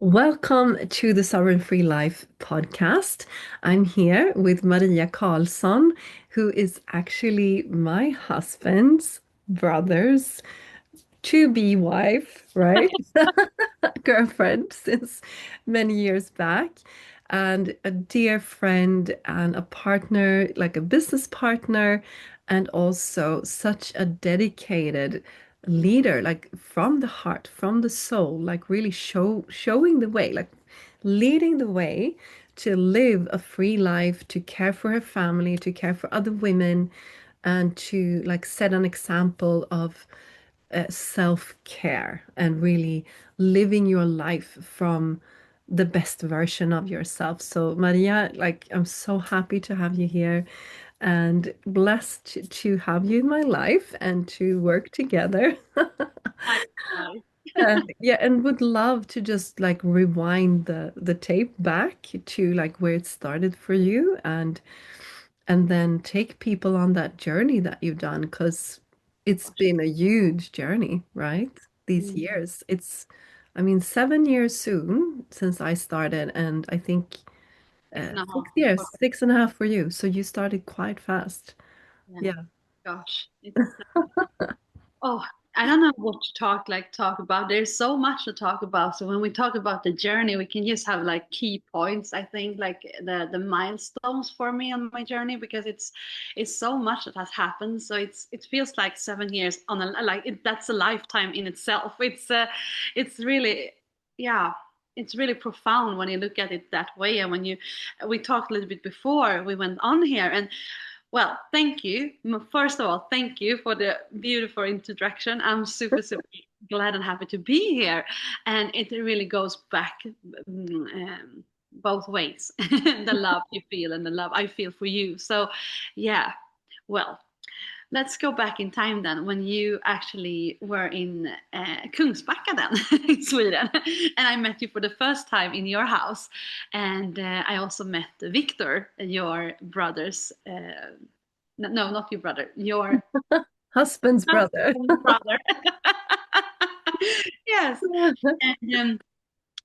Welcome to the Sovereign Free Life podcast. I'm here with Maria Carlsson, who is actually my husband's brother's to-be wife, right? Girlfriend since many years back, and a dear friend and a partner, like a business partner, and also such a dedicated leader, like from the heart, from the soul, like really showing the way, like leading the way to live a free life, to care for her family, to care for other women, and to like set an example of self-care and really living your life from the best version of yourself. So, Maria, like, I'm so happy to have you here and blessed to have you in my life and to work together. Likewise. And yeah, and would love to just like rewind the tape back to like where it started for you and then take people on that journey that you've done because it's been a huge journey, right? These Mm, years. I mean, 7 years soon since I started, and I think 6 6.5. years, 6.5 for you. So you started quite fast. Yeah. Yeah. Gosh, it's oh, I don't know what to talk about. There's so much to talk about. So when we talk about the journey, we can just have like key points. I think like the milestones for me on my journey because it's so much that has happened. So it feels like 7 years on a like that's a lifetime in itself. It's really yeah. It's really profound when you look at it that way. And when we talked a little bit before we went on here, and well, thank you. First of all, thank you for the beautiful introduction. I'm super, super glad and happy to be here. And it really goes back both ways the love you feel and the love I feel for you. So, yeah, well, let's go back in time then when you actually were in Kungsbacka then in Sweden. And I met you for the first time in your house. And I also met Victor, your brother's no, not your brother, your Husband's brother. husband's brother. Yes. And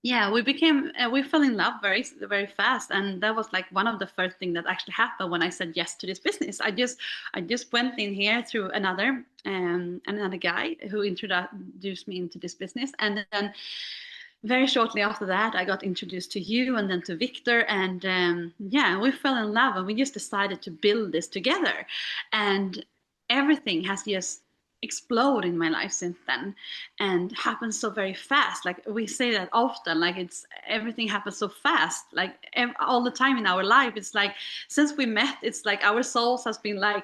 yeah, we fell in love very, very fast. And that was like one of the first things that actually happened when I said yes to this business. I just went in here through another guy who introduced me into this business. And then very shortly after that, I got introduced to you and then to Victor. And yeah, we fell in love and we just decided to build this together. And everything has just exploded in my life since then and happened so very fast. Like we say that often, like it's everything happens so fast, like all the time in our life. It's like since we met, it's like our souls has been like,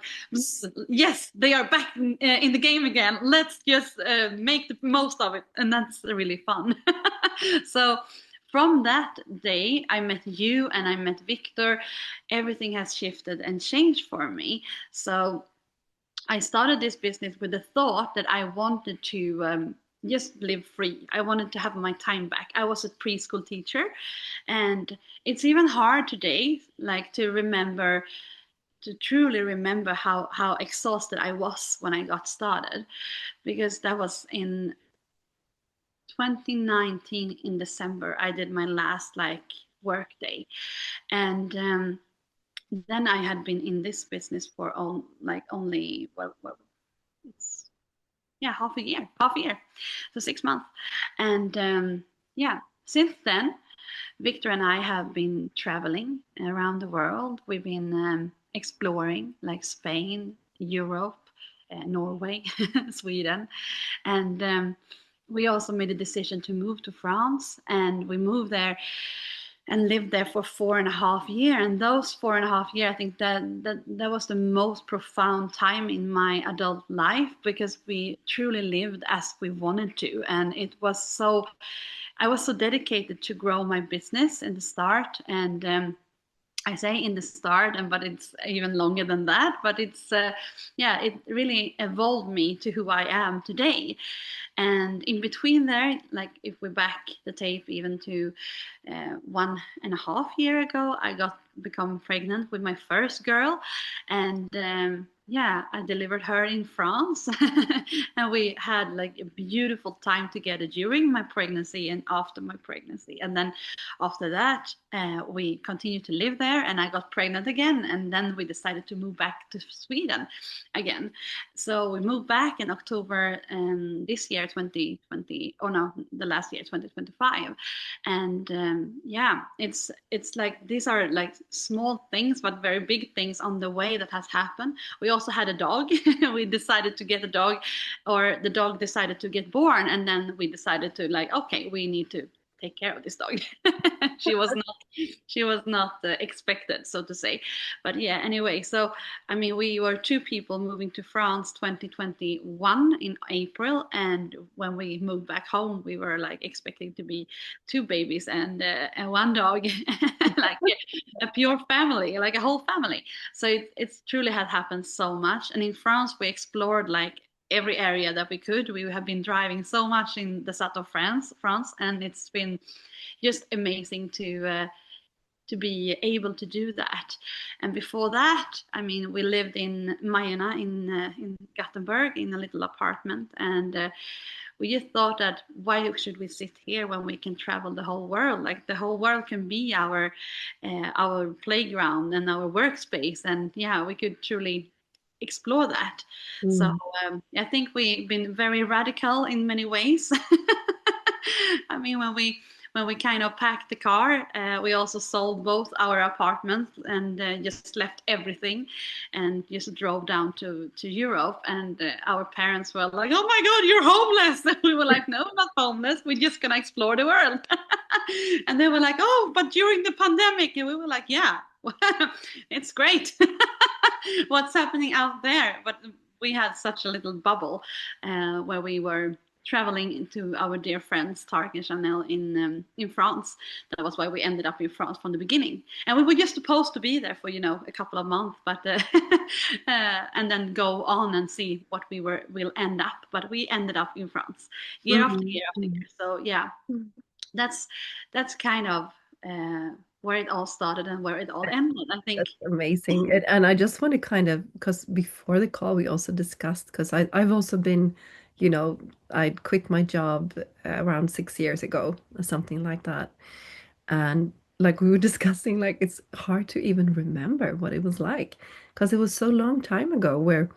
yes, they are back in the game again. Let's just make the most of it. And that's really fun. So from that day, I met you and I met Victor. Everything has shifted and changed for me. So I started this business with the thought that I wanted to just live free. I wanted to have my time back. I was a preschool teacher, and it's even hard today, like to remember, to truly remember how exhausted I was when I got started, because that was in 2019 in December. I did my last like work day, and then I had been in this business for like only well it's yeah half a year, so 6 months, and yeah, since then Victor and I have been traveling around the world. We've been exploring like Spain, Europe, Norway, Sweden, and we also made a decision to move to France, and we moved there and lived there for 4.5 years. And those 4.5 years, I think that was the most profound time in my adult life because we truly lived as we wanted to, and it was so. I was so dedicated to grow my business in the start, and I say in the start, and but it's even longer than that. But it's yeah, it really evolved me to who I am today. And in between there, like if we back the tape even to 1.5 years ago, I got become pregnant with my first girl, and yeah, I delivered her in France, and we had like a beautiful time together during my pregnancy and after my pregnancy. And then after that, we continued to live there, and I got pregnant again. And then we decided to move back to Sweden again. So we moved back in October this year, 2020. Oh no, the last year, 2025. And yeah, it's like these are like small things, but very big things on the way that has happened. We also had a dog. We decided to get a dog, or the dog decided to get born, and then we decided to like, okay, we need to take care of this dog. she was not she was not expected, so to say. But yeah, anyway, so I mean, we were two people moving to France 2021 in April, and when we moved back home, we were like expecting to be two babies and one dog, like a pure family, like a whole family. So it's truly had happened so much. And in France, we explored like every area that we could. We have been driving so much in the south of France, and it's been just amazing to be able to do that. And before that, I mean, we lived in Mayena in Gothenburg in a little apartment, and we just thought that why should we sit here when we can travel the whole world? Like the whole world can be our playground and our workspace, and yeah, we could truly explore that. So Mm. I think we've been very radical in many ways. I mean, when we kind of packed the car, we also sold both our apartments and just left everything and just drove down to Europe. And our parents were like, "Oh my God, you're homeless!" And we were like, "No, we're not homeless. We're just gonna explore the world." And they were like, "Oh, but during the pandemic," and we were like, "Yeah, it's great. What's happening out there?" But we had such a little bubble where we were traveling to our dear friends Tarek and Chanel in France. That was why we ended up in France from the beginning, and we were just supposed to be there for a couple of months, but and then go on and see what will end up. But we ended up in France year after Mm. year after Mm. year. So yeah, that's that's kind of where it all started and where it all ended, I think. That's amazing. And I just want to kind of, because before the call, we also discussed, because I've also been, you know, I'd quit my job around 6 years ago or something like that. And like we were discussing, like it's hard to even remember what it was like because it was so long time ago where,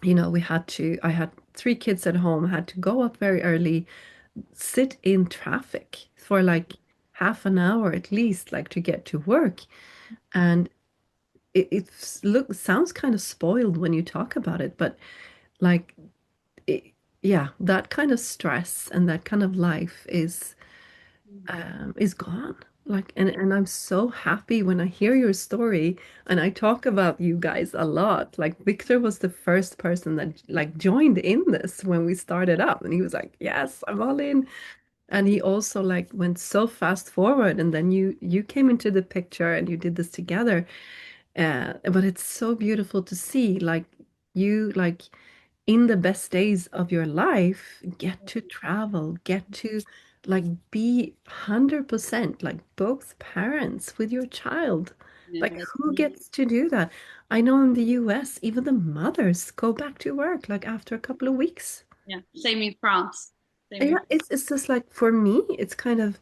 I had 3 kids at home, had to go up very early, sit in traffic for like half an hour at least, like to get to work. And it sounds kind of spoiled when you talk about it, but like it, yeah, that kind of stress and that kind of life is gone. Like, and I'm so happy when I hear your story, and I talk about you guys a lot. Like Victor was the first person that like joined in this when we started up, and he was like, "Yes, I'm all in." And he also like went so fast forward, and then you came into the picture and you did this together. But it's so beautiful to see, like you like in the best days of your life, get to travel, get to like be 100% like both parents with your child. Yeah, Like that's who amazing. gets to do that? I know in the US, even the mothers go back to work like after a couple of weeks. Yeah, same in France. Same Yeah, in it's just like for me, it's kind of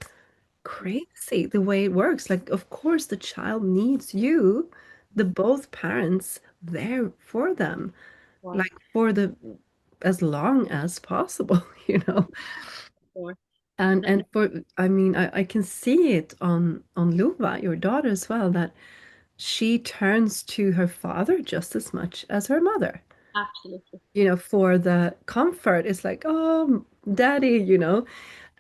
crazy the way it works. Like, of course, the child needs you, the both parents there for them, France. like for the as long as possible, you know. For And for I mean, I can see it on Lova, your daughter as well, that she turns to her father just as much as her mother. absolutely. For the comfort, it's like, oh, daddy,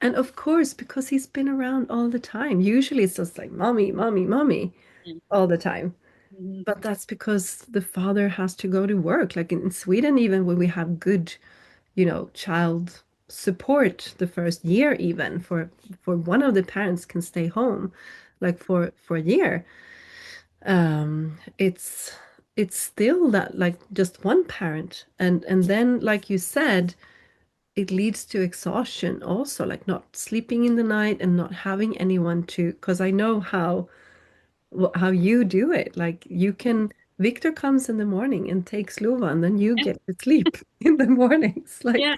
And of course, because he's been around all the time. Usually it's just like mommy, mommy, mommy Yeah. all the time. Mhm. But that's because the father has to go to work. Like in Sweden, even when we have good, child support the first year, even for one of the parents can stay home, like for a year. It's still that like just one parent, and then like you said, it leads to exhaustion also, like not sleeping in the night and not having anyone to, because I know how you do it. Like you can Victor comes in the morning and takes Lova, and then you get to sleep in the mornings. Yeah. Like,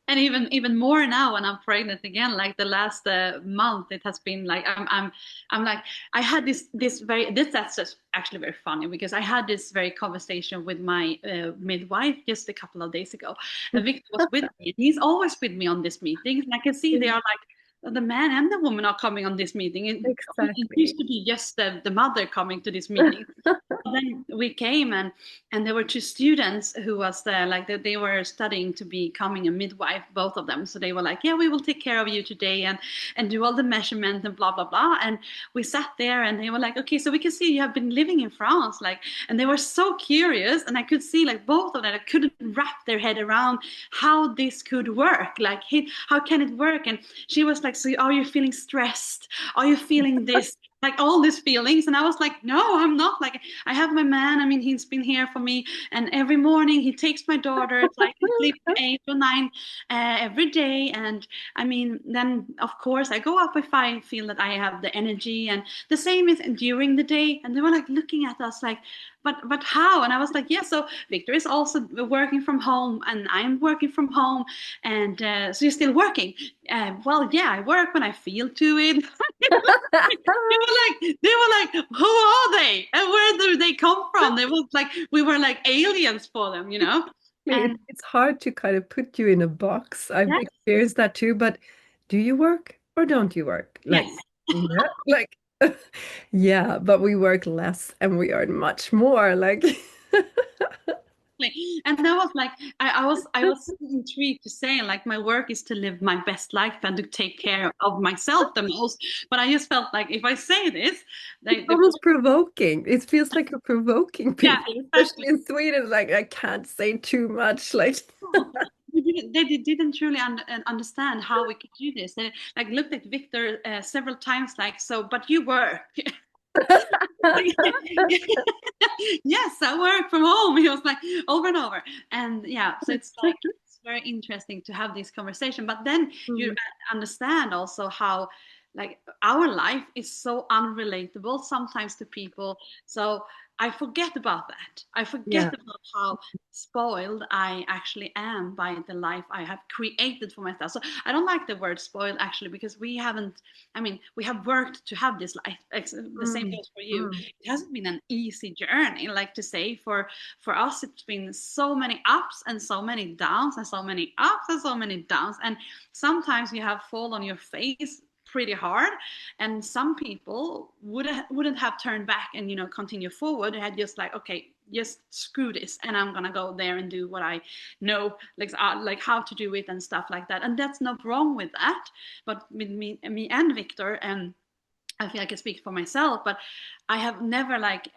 And even more now when I'm pregnant again, like the last month, it has been like I'm like I had that's just actually very funny because I had this very conversation with my midwife just a couple of days ago, and Victor was with me. He's always with me on these meetings, and I can see they are like the man and the woman are coming on this meeting. It exactly. used to be just the mother coming to this meeting. Then we came and there were two students who was there like they were studying to becoming a midwife, both of them. So they were like, yeah, we will take care of you today and do all the measurements and blah blah blah. And we sat there and they were like, okay, so we can see you have been living in France, like, and they were so curious, and I could see like both of them I couldn't wrap their head around how this could work, like, hey, how can it work? And she was like, so are you feeling stressed, are you feeling this, like all these feelings? And I was like, no, I'm not. Like, I have my man, I mean, he's been here for me, and every morning he takes my daughter. It's like I sleep 8 or 9 every day. And I mean, then of course I go up if I feel that I have the energy, and the same is during the day. And they were like looking at us like, but how? And I was like, yeah, so Victor is also working from home and I'm working from home. And so you're still working? Well, yeah, I work when I feel to it. They were like, who are they? And where do they come from? They was like, we were like aliens for them, you know? And It's hard to kind of put you in a box. I've yes, experienced that too, but do you work or don't you work? Like, yes. yeah, like, yeah, but we work less and we earn much more. Like, And that was like I was so intrigued to say like my work is to live my best life and to take care of myself the most. But I just felt like if I say this, it's they almost provoking. It feels like you're provoking yeah, people, exactly. especially in Sweden. Like, I can't say too much. Like, They didn't truly understand how we could do this. They like looked at Victor several times, like, so, but you work. Yes, I work from home. He was like over and over. And yeah, so it's like it's very interesting to have this conversation. But then you Mm, understand also how like our life is so unrelatable sometimes to people. So I forget about that. I forget yeah. about how spoiled I actually am by the life I have created for myself. So I don't like the word spoiled actually because we haven't, I mean, we have worked to have this life. The same Mm, goes for you. mm, It hasn't been an easy journey, like to say. For us, it's been so many ups and so many downs, and so many ups and so many downs. And sometimes you have fall on your face pretty hard, and some people wouldn't have turned back and continue forward. They had just like, okay, just screw this, and I'm gonna go there and do what I know, like how to do it and stuff like that. And that's not wrong with that. But with me and Victor, and I feel I can speak for myself, but I have never liked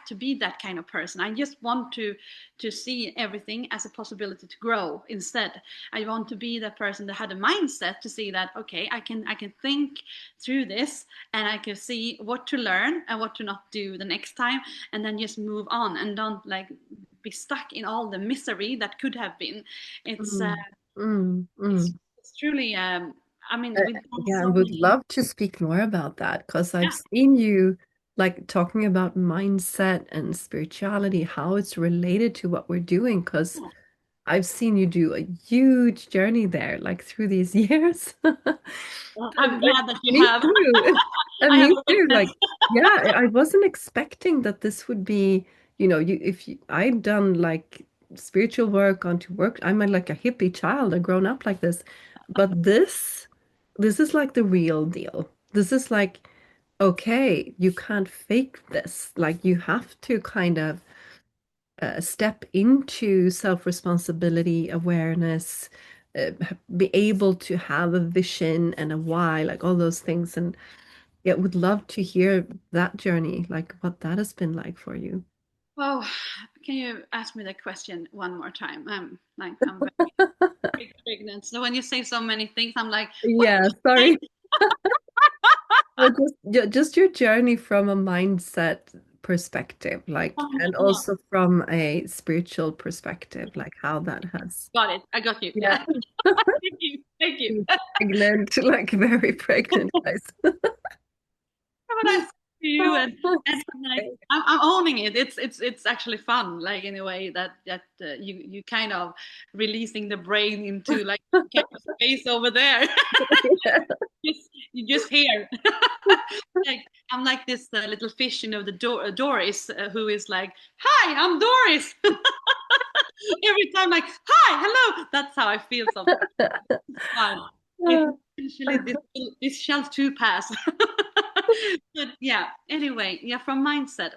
to be that kind of person. I just want to see everything as a possibility to grow. Instead, I want to be that person that had a mindset to see that okay, I can think through this, and I can see what to learn and what to not do the next time, and then just move on and don't like be stuck in all the misery that could have been. It's uh, mm, mm, it's mm. it's truly. I Uh, mean, we've done yeah, I so would many. love to speak more about that because Yeah. I've seen you like talking about mindset and spirituality, how it's related to what we're doing. Because I've seen you do a huge journey there, like through these years. Well, I'm Like, glad that you me have. too. And I have me a too. witness. Like, yeah, I wasn't expecting that this would be, I'd done like spiritual work, gone to work. I'm like a hippie child. I've grown up like this. But this is like the real deal. This is like, okay, you can't fake this. Like, you have to kind of step into self-responsibility, awareness, be able to have a vision and a why, like all those things. And yeah, would love to hear that journey, like what that has been like for you. Oh, can you ask me the question one more time? I'm very pregnant. So when you say so many things, I'm like, what Yeah, did you say? sorry. But just your journey from a mindset perspective, like, and Yeah, also from a spiritual perspective, like how that has, got it. I got you. yeah, Yeah. Thank you. Thank you. pregnant, like very pregnant, guys. to you, and That's like okay. I'm owning it. It's actually fun, like in a way that you kind of releasing the brain into like kind of space over there. You just hear. Like I'm like this little fish, the Doris, who is like, "Hi, I'm Doris." Every time, like, "Hi, hello." That's how I feel sometimes. It's fun. It's essentially this shall too pass. But yeah. Anyway, yeah. From mindset.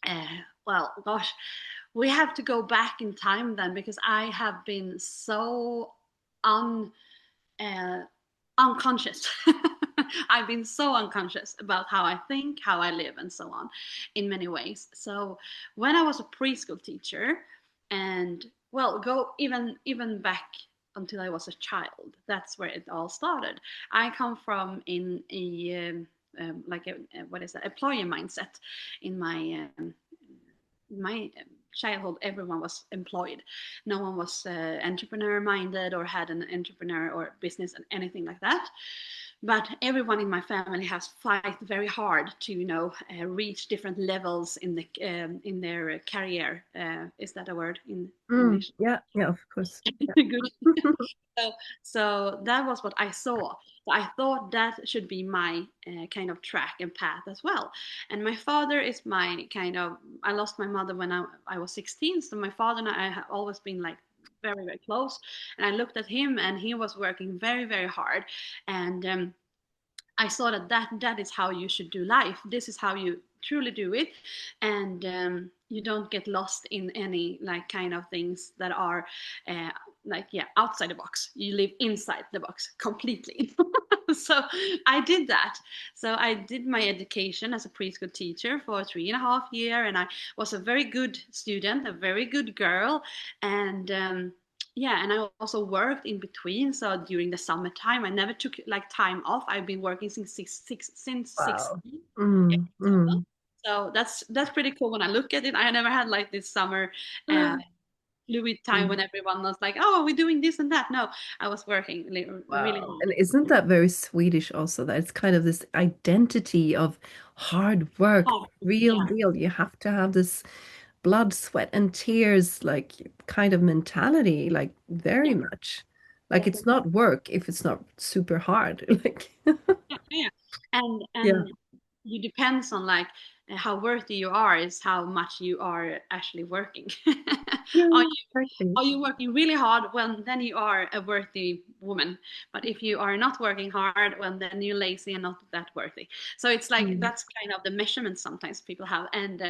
Uh, gosh, we have to go back in time then because I have been so un uh, unconscious. I've been so unconscious about how I think, how I live, and so on in many ways. So when I was a preschool teacher, and go even back until I was a child, that's where it all started. I come from in a like a what is that employer mindset in my childhood. Everyone was employed. No one was entrepreneur minded or had an entrepreneur or business and anything like that. But everyone in my family has fight very hard to reach different levels in their career. Is that a word in English? Yeah, yeah, of course. Yeah. Good. So, so that was what I saw. So I thought that should be my kind of track and path as well. And my father is my kind of. I lost my mother when I was 16. So my father and I have always been like very very close. And I looked at him, and he was working very very hard. And I saw that is how you should do life. This is how you truly do it, and you don't get lost in any like kind of things that are uh, like outside the box. You live inside the box completely. So I did that. So I did my education as a preschool teacher for 3.5 years, and I was a very good student, a very good girl, and yeah, and I also worked in between. So during the summertime, I never took like time off. I've been working since Wow. 16. Mm, mm. So that's pretty cool when I look at it. I never had like this summer uh, fluid time when Mm. everyone was like, "Oh, we're doing this and that." No, I was working really Wow. And isn't hard. that very Swedish also? That it's kind of this identity of hard work, Hard. real Yeah, deal. You have to have this blood, sweat, and tears, like kind of mentality, like very yeah, much. Like it's definitely. not work if it's not super hard. Like, Yeah, yeah. And yeah. you depends on like how worthy you are is how much you are actually working. Are Yeah, you exactly. are you working really hard? Well, then you are a worthy woman. But if you are not working hard, well, then you're lazy and not that worthy. So it's like Mm, that's kind of the measurement sometimes people have, and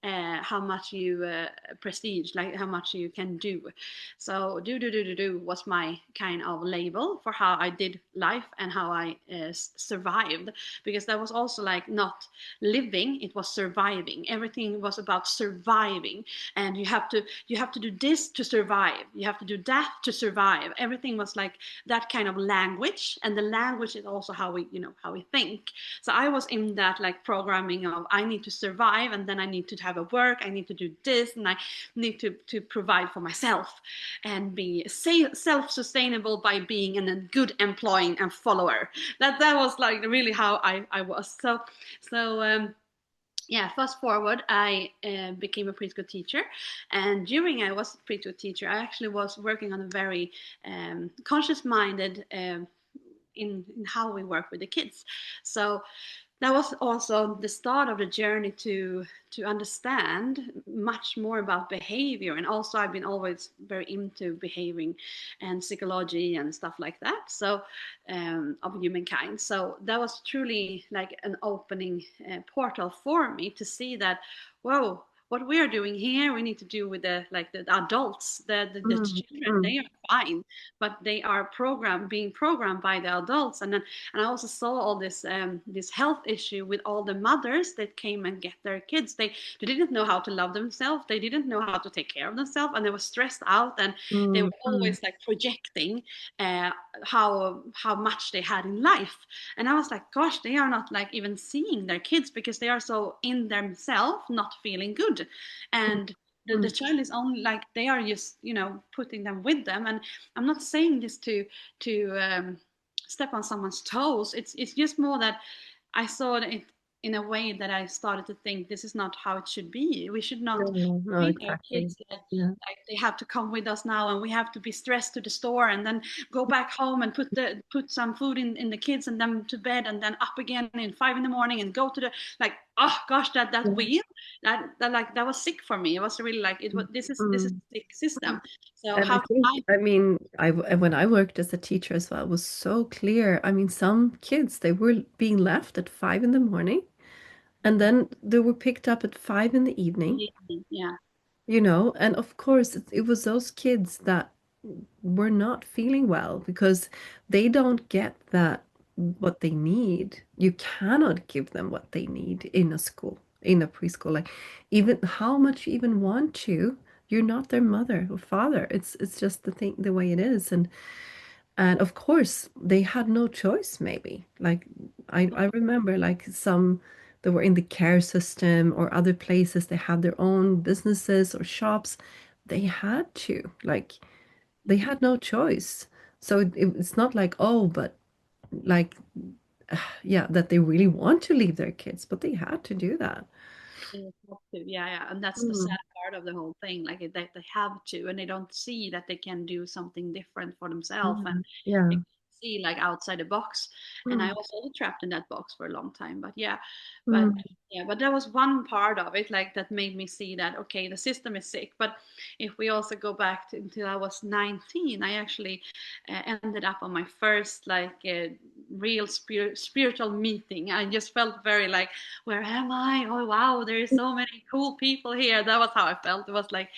how much you prestige, like how much you can do. So do was my kind of label for how I did life and how I survived, because that was also like not living; it was surviving. Everything was about surviving, and you have to do this to survive. You have to do that to survive. Everything was like that kind of language, and the language is also how we think. So I was in that like programming of I need to survive, and then I need to have a work. I need to do this, and I need to provide for myself and be self-sustainable by being a good employee and follower. That was like really how I was. So yeah, fast forward, I became a preschool teacher, and during I was a preschool teacher, I actually was working on a very conscious-minded in how we work with the kids. So that was also the start of the journey to understand much more about behavior. And also I've been always very into behaving and psychology and stuff like that, so of humankind. So that was truly like an opening portal for me to see that, whoa, what we are doing here we need to do with the adults, the mm, children. mm, They are fine, but they are being programmed by the adults. And I also saw all this health issue with all the mothers that came and get their kids. They didn't know how to love themselves. They didn't know how to take care of themselves, and they were stressed out, and they mm, were mm, always like projecting uh, how much they had in life. And I was like, gosh, they are not like even seeing their kids because they are so in themselves, not feeling good, and the mm, child is only like they are just putting them with them. And I'm not saying this to step on someone's toes. It's just more that I saw that in a way that I started to think this is not how it should be. We should not No, no, treat our exactly. kids Yeah. like they have to come with us now, and we have to be stressed to the store and then go back home and put some food in the kids and them to bed and then up again in 5 in the morning and go to the, like, oh gosh, that Yeah. wheel, that like that was sick for me. It was really like, it was, this is Mm. a sick system. So And I how can think, I I mean, when I worked as a teacher as well, it was so clear. I mean, some kids, they were being left at 5 in the morning, and then they were picked up at 5 in the evening, yeah. and of course it was those kids that were not feeling well because they don't get that what they need. You cannot give them what they need in a school, in a preschool. Like, even how much you even want to, you're not their mother or father. It's just the thing, the way it is. And of course they had no choice, maybe. Like, I remember, like, some that were in the care system or other places, they had their own businesses or shops. They had to, like, they had no choice. So it's not like, oh, but like, yeah, that they really want to leave their kids, but they had to do that. They have to. Yeah, yeah, and that's the sad Mm, part of the whole thing. Like, they have to, and they don't see that they can do something different for themselves, and they yeah. can see like outside the box. And I Mm, was also trapped in that box for a long time. But yeah, but mm, yeah, but that was one part of it, like that made me see that okay, the system is sick. But if we also go back to, until I was 19, I actually ended up on my first like real spiritual meeting. I just felt very like, where am I? Oh wow, there is so many cool people here. That was how I felt. It was like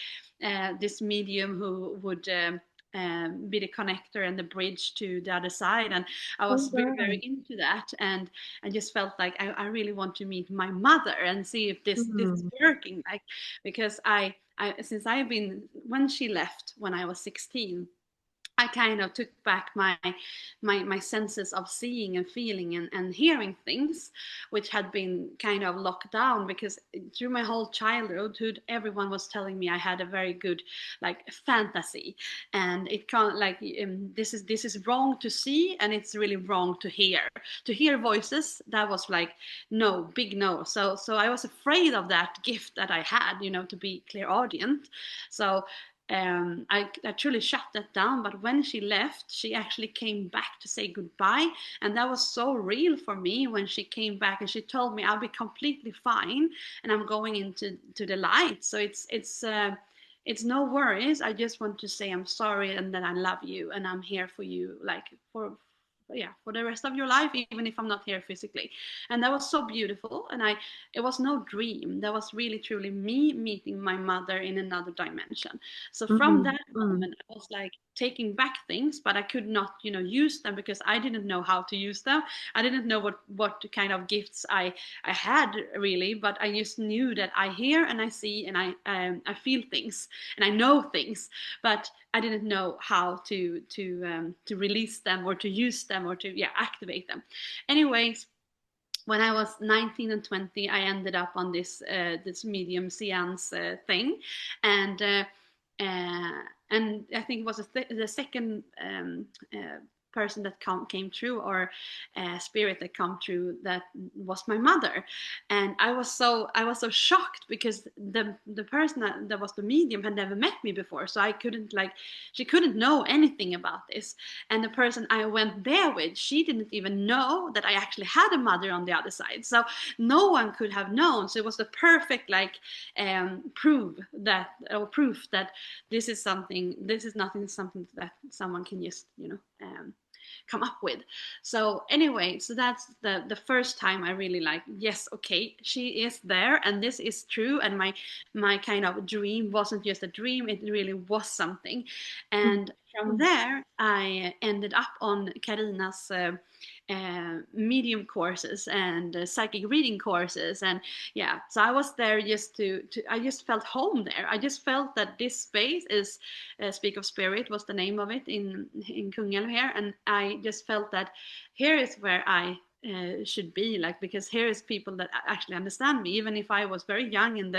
this medium who would be the connector and the bridge to the other side, and I oh, was very very wow. into that, and I just felt like I really want to meet my mother and see if this is Mm, working, like, because I since I've been, when she left when I was 16, I kind of took back my senses of seeing and feeling and hearing things, which had been kind of locked down, because through my whole childhood, everyone was telling me I had a very good like fantasy, and it can't like this is wrong to see, and it's really wrong to hear. To hear voices, that was like no, big no. So I was afraid of that gift that I had, to be clairaudient. So I truly shut that down. But when she left, she actually came back to say goodbye. And that was so real for me when she came back and she told me I'll be completely fine and I'm going into the light. So it's no worries. I just want to say I'm sorry and that I love you and I'm here for you, like for yeah, for the rest of your life, even if I'm not here physically. And that was so beautiful. And it was no dream. That was really truly me meeting my mother in another dimension. So from mm, that mm, moment, I was like taking back things, but I could not, use them because I didn't know how to use them. I didn't know what kind of gifts I had really, but I just knew that I hear and I see and I feel things and I know things, but I didn't know how to release them or to use them or to activate them. Anyways, when I was 19 and 20, I ended up on this medium seance thing, and uh, uh, and I think it was the second person that came through, or spirit that come through, that was my mother. And I was so shocked because the person that was the medium had never met me before, so I couldn't like she couldn't know anything about this. And the person I went there with, she didn't even know that I actually had a mother on the other side, so no one could have known. So it was the perfect like proof that this is nothing, something that someone can just come up with. So anyway, so that's the first time I really like, yes, okay, she is there and this is true, and my kind of dream wasn't just a dream, it really was something. mm, And from mm. there I ended up on Karina's medium courses and psychic reading courses. And yeah, so I was there just to I just felt home there. I just felt that this space is Speak of Spirit was the name of it in Kungälv here, and I just felt that here is where I should be, like, because here is people that actually understand me, even if I was very young and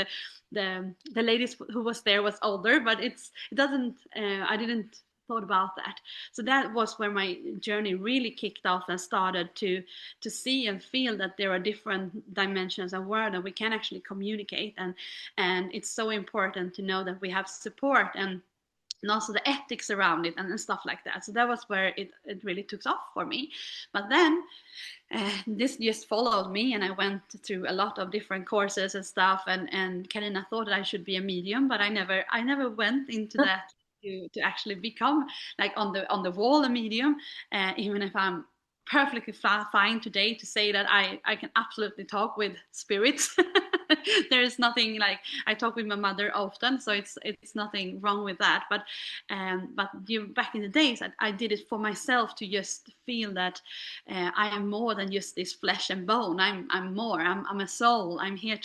the ladies who was there was older, but it doesn't I didn't thought about that. So that was where my journey really kicked off and started to see and feel that there are different dimensions of world and we can actually communicate, and it's so important to know that we have support and also the ethics around it and stuff like that. So that was where it really took off for me. But then this just followed me, and I went through a lot of different courses and stuff, and Karina thought that I should be a medium, but I never went into that to actually become like on the wall a medium, even if I'm perfectly fine today to say that I can absolutely talk with spirits. There is nothing like, I talk with my mother often, so it's nothing wrong with that. But back in the days, I did it for myself to just feel that I am more than just this flesh and bone. I'm more. I'm a soul. I'm here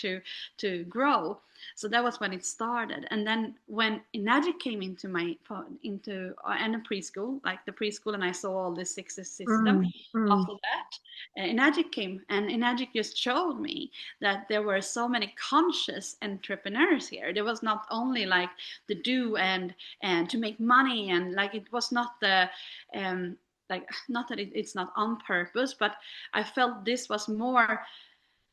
to grow. So that was when it started. And then when Enagic came into and a preschool, like the preschool, and I saw all the six system. Mm, mm, After that, Enagic came, and Enagic just showed me that there were so many conscious entrepreneurs here. There was not only like the do and to make money, and like it was not the like, not that it's not on purpose, but I felt this was more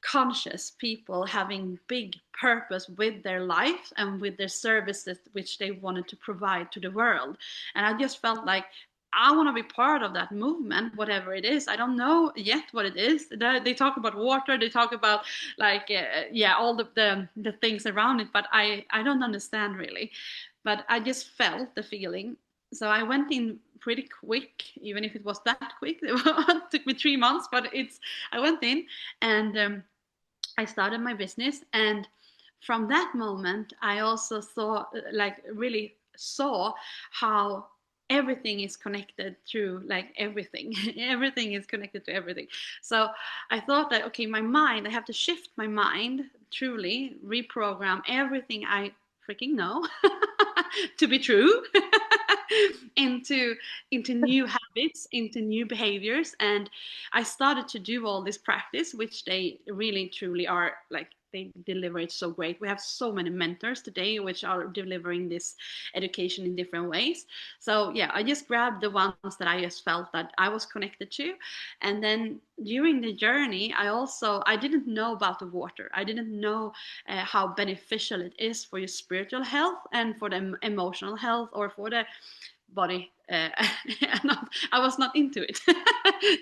conscious people having big purpose with their life and with their services which they wanted to provide to the world. And I just felt like I want to be part of that movement, whatever it is. I don't know yet what it is. They talk about water, they talk about like yeah, all the things around it, but I don't understand really. But I just felt the feeling. So I went in pretty quick, even if it was that quick. It took me 3 months, but I went in, and I started my business. And from that moment, I also saw, like, really saw how everything is connected through, like, everything. Everything is connected to everything. So I thought that, okay, my mind, I have to shift my mind, truly reprogram everything I freaking know to be true into new habits, into new behaviors. And I started to do all this practice, which they really truly are, like, they deliver it so great. We have so many mentors today which are delivering this education in different ways. So yeah, I just grabbed the ones that I just felt that I was connected to. And then during the journey, I didn't know about the water. I didn't know how beneficial it is for your spiritual health and for the emotional health or for the body. I was not into it.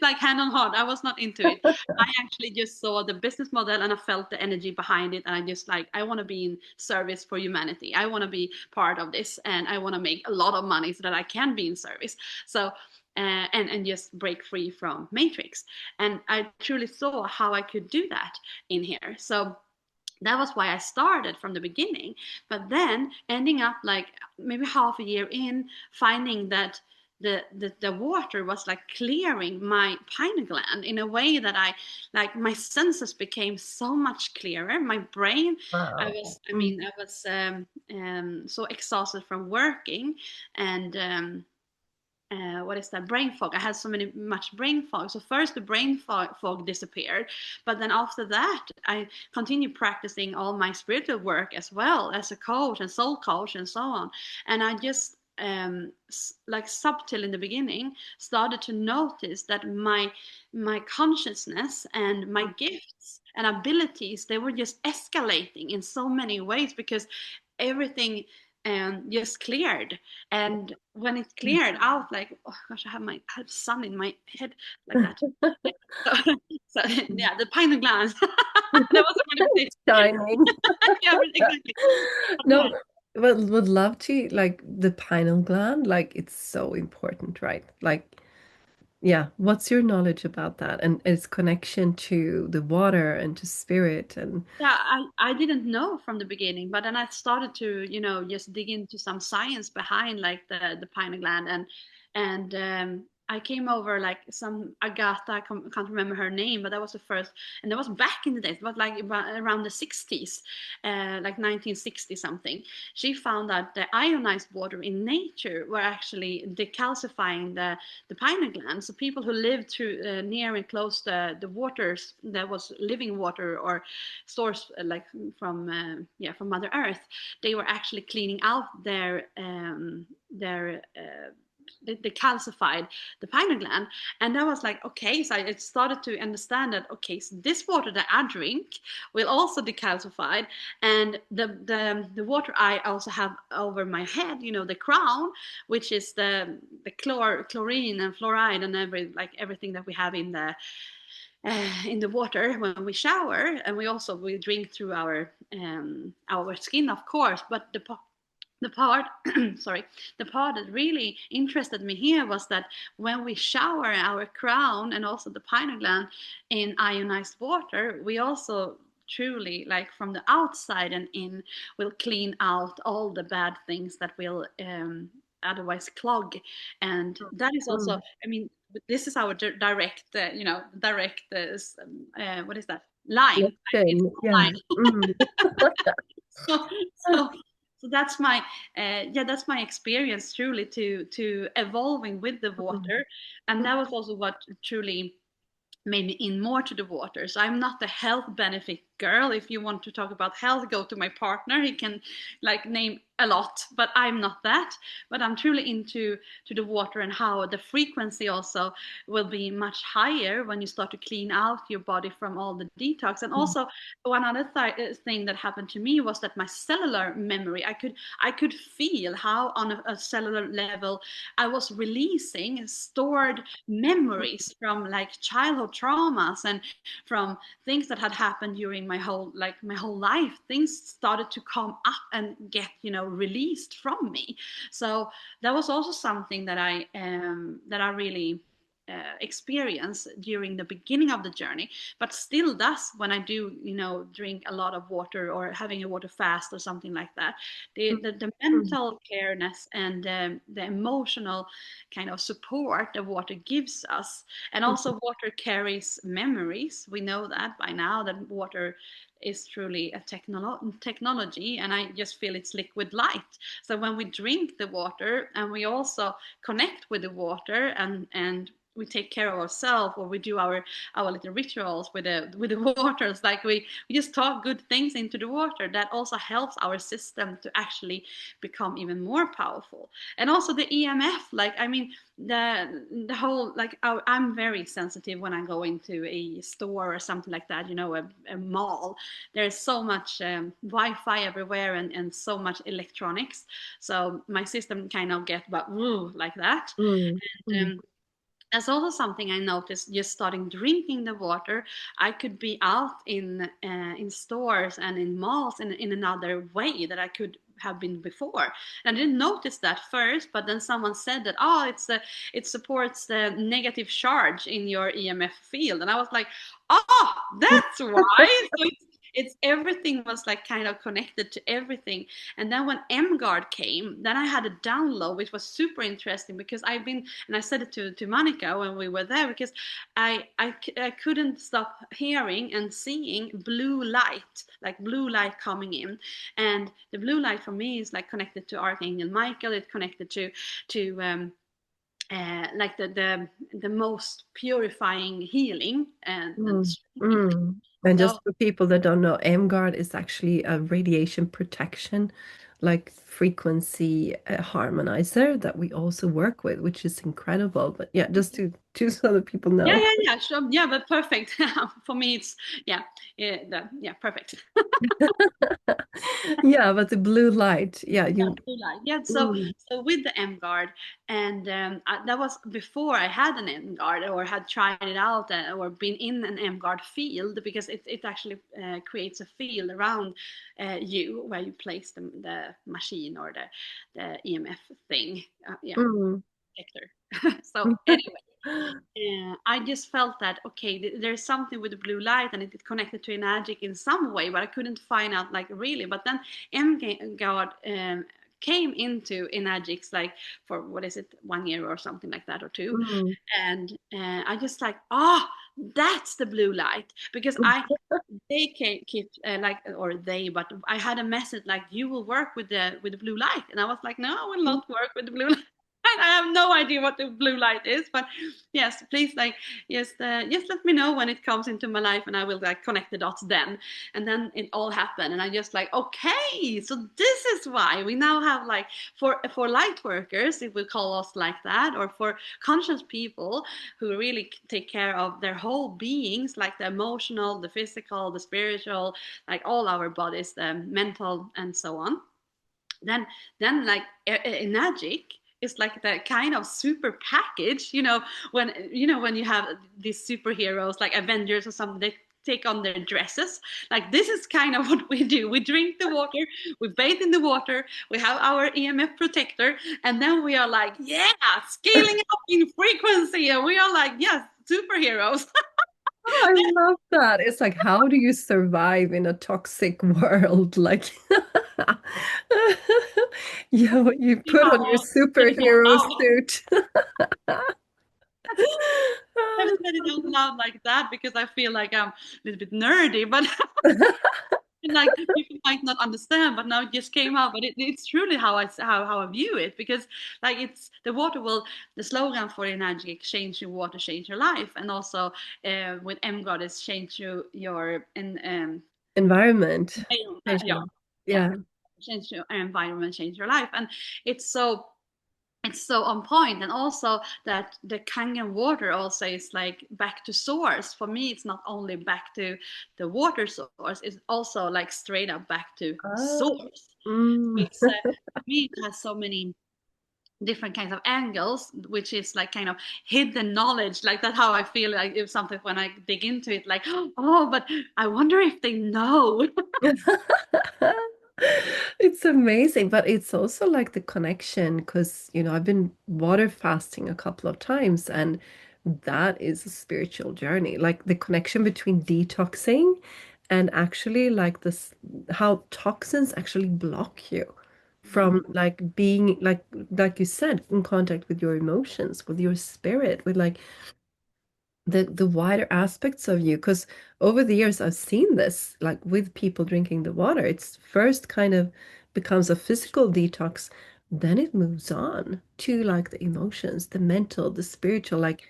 Like, hand on heart, I was not into it. I actually just saw the business model and I felt the energy behind it, and I just, like, I want to be in service for humanity. I want to be part of this, and I want to make a lot of money so that I can be in service. So and just break free from matrix. And I truly saw how I could do that in here. So that was why I started from the beginning. But then ending up, like, maybe half a year in, finding that the water was like clearing my pineal gland in a way that my senses became so much clearer. My brain, wow. I Mm. mean, I was so exhausted from working, and what is that, brain fog. I had much brain fog. So first the brain fog disappeared, but then after that I continued practicing all my spiritual work as well as a coach and soul coach and so on. And I just like subtle in the beginning started to notice that my consciousness and my gifts and abilities, they were just escalating in so many ways because everything just cleared. And when it cleared out, like, oh gosh, I have sun in my head like that. So, so yeah, the pineal gland. That was a manifestation. Shining. Yeah, exactly. But No, yeah, but would love to, like, the pineal gland, like it's so important, right? Like, yeah, what's your knowledge about that and its connection to the water and to spirit and yeah, I didn't know from the beginning, but then I started to, just dig into some science behind, like, the pineal gland. And I came over, like, some Agatha, can't remember her name, but that was the first. And that was back in the days, but like around the 60s, like 1960 something. She found that the ionized water in nature were actually decalcifying the pineal gland. So people who lived through near and close the waters that was living water or source, like, from Mother Earth, they were actually cleaning out their they calcified the pineal gland. And I was like, okay, so I started to understand that, okay, so this water that I drink will also decalcify, and the water I also have over my head, the crown, which is the chlorine and fluoride and everything that we have in the water when we shower, and we drink through our skin, of course. But the part sorry, the part that really interested me here was that when we shower our crown and also the pineal gland in ionized water, we also truly, like from the outside and in, will clean out all the bad things that will otherwise clog. And that is also, Mm. I mean, this is our direct direct what is that, line. It's Connection. Yeah. line. Mm. so so so that's my that's my experience, truly, to evolving with the water. And that was also what truly made me in more to the water. So I'm not the health benefit girl. If you want to talk about health, go to my partner. He can like name a lot, but I'm not that. But I'm truly into to the water, and how the frequency also will be much higher when you start to clean out your body from all the detox. And also one other thing that happened to me was that my cellular memory, I could feel how on a cellular level I was releasing stored memories from like childhood traumas, and from things that had happened during my whole life. Things started to come up and get released from me. So that was also something that I really experience during the beginning of the journey, but still does when I do drink a lot of water or having a water fast or something like that. The Mm. mental careness and the emotional kind of support that water gives us. And also water carries memories. We know that by now, that water is truly a technology, and I just feel it's liquid light. So when we drink the water and we also connect with the water, and we take care of ourselves, or we do our little rituals with the waters, like we just talk good things into the water, that also helps our system to actually become even more powerful. And also the EMF, like, I mean, the whole, like, I'm very sensitive when I go into a store or something like that, a mall. There's so much Wi-Fi everywhere, and so much electronics, so my system kind of get about woo, like that. Mm. Mm. And that's also something I noticed just starting drinking the water. I could be out in stores and in malls in another way that I could have been before. And I didn't notice that first, but then someone said that, oh, it supports the negative charge in your EMF field, and I was like, oh, that's why. So it's everything was like kind of connected to everything. And then when MGuard came, then I had a download, which was super interesting, because and I said it to Monica when we were there, because I couldn't stop hearing and seeing blue light, like blue light coming in. And the blue light for me is like connected to Archangel Michael. It's connected to like the most purifying healing and Mm. strengthening thing. Mm. And So just for people that don't know, M-Guard is actually a radiation protection, like frequency harmonizer that we also work with, which is incredible. But yeah, just so that people yeah, know. yeah, yeah, sure. Yeah, but perfect. For me, it's yeah, yeah, perfect. Yeah, but the blue light, yeah, Yeah, you. blue light. Yeah, so Mm. so with the M Guard, and that was before I had an M Guard or had tried it out, or been in an M Guard field, because it actually creates a field around you where you place the machine or the EMF thing. Yeah, Mm. detector. So anyway. I just felt that, okay, there's something with the blue light, and it connected to Enagic in some way, but I couldn't find out like really. But then God came into Enagic's, like, for what is it, 1 year or something like that, or two. Mm. And I just like, oh, that's the blue light, because they keep like, or they, but I had a message like, you will work with the blue light, and I was like, no, I will not work with the blue light. I have no idea what the blue light is, but yes, please, like, just let me know when it comes into my life, and I will like connect the dots then. And then it all happened, and I just like, okay, so this is why we now have like for light workers, if we call us like that, or for conscious people who really take care of their whole beings, like the emotional, the physical, the spiritual, like all our bodies, the mental, and so on. Then like Enagic is like the kind of super package, when you have these superheroes like Avengers or something, they take on their dresses. Like this is kind of what we do. We drink the water, we bathe in the water, we have our EMF protector, and then we are like, yeah, scaling up in frequency, and we are like, yes, superheroes. Oh, I love that. It's like, how do you survive in a toxic world? Like, yeah, what you See put how on your I said it out superhero loud. suit. I haven't said it out loud like that because I feel like I'm a little bit nerdy, but like people might not understand, but now it just came out. But it's truly how I view it, because like it's the water will, the slogan for energy exchange your water, change your life, and also with M God is change your Environment. yeah, yeah, Yeah. change your environment, change your life. And it's so it's so on point. And also that the Kangen water also is like back to source. For me, it's not only back to the water source, it's also like straight up back to Oh. source. Mm. It's for me, it has so many different kinds of angles, which is like kind of hidden knowledge. Like that's how I feel, like if something, when I dig into it, like, oh, but I wonder if they know. It's amazing, but it's also like the connection because, I've been water fasting a couple of times, and that is a spiritual journey. Like the connection between detoxing and actually like this, how toxins actually block you from like being like you said, in contact with your emotions, with your spirit, with like the wider aspects of you, because over the years I've seen this like with people drinking the water. It's first kind of becomes a physical detox, then it moves on to like the emotions, the mental, the spiritual, like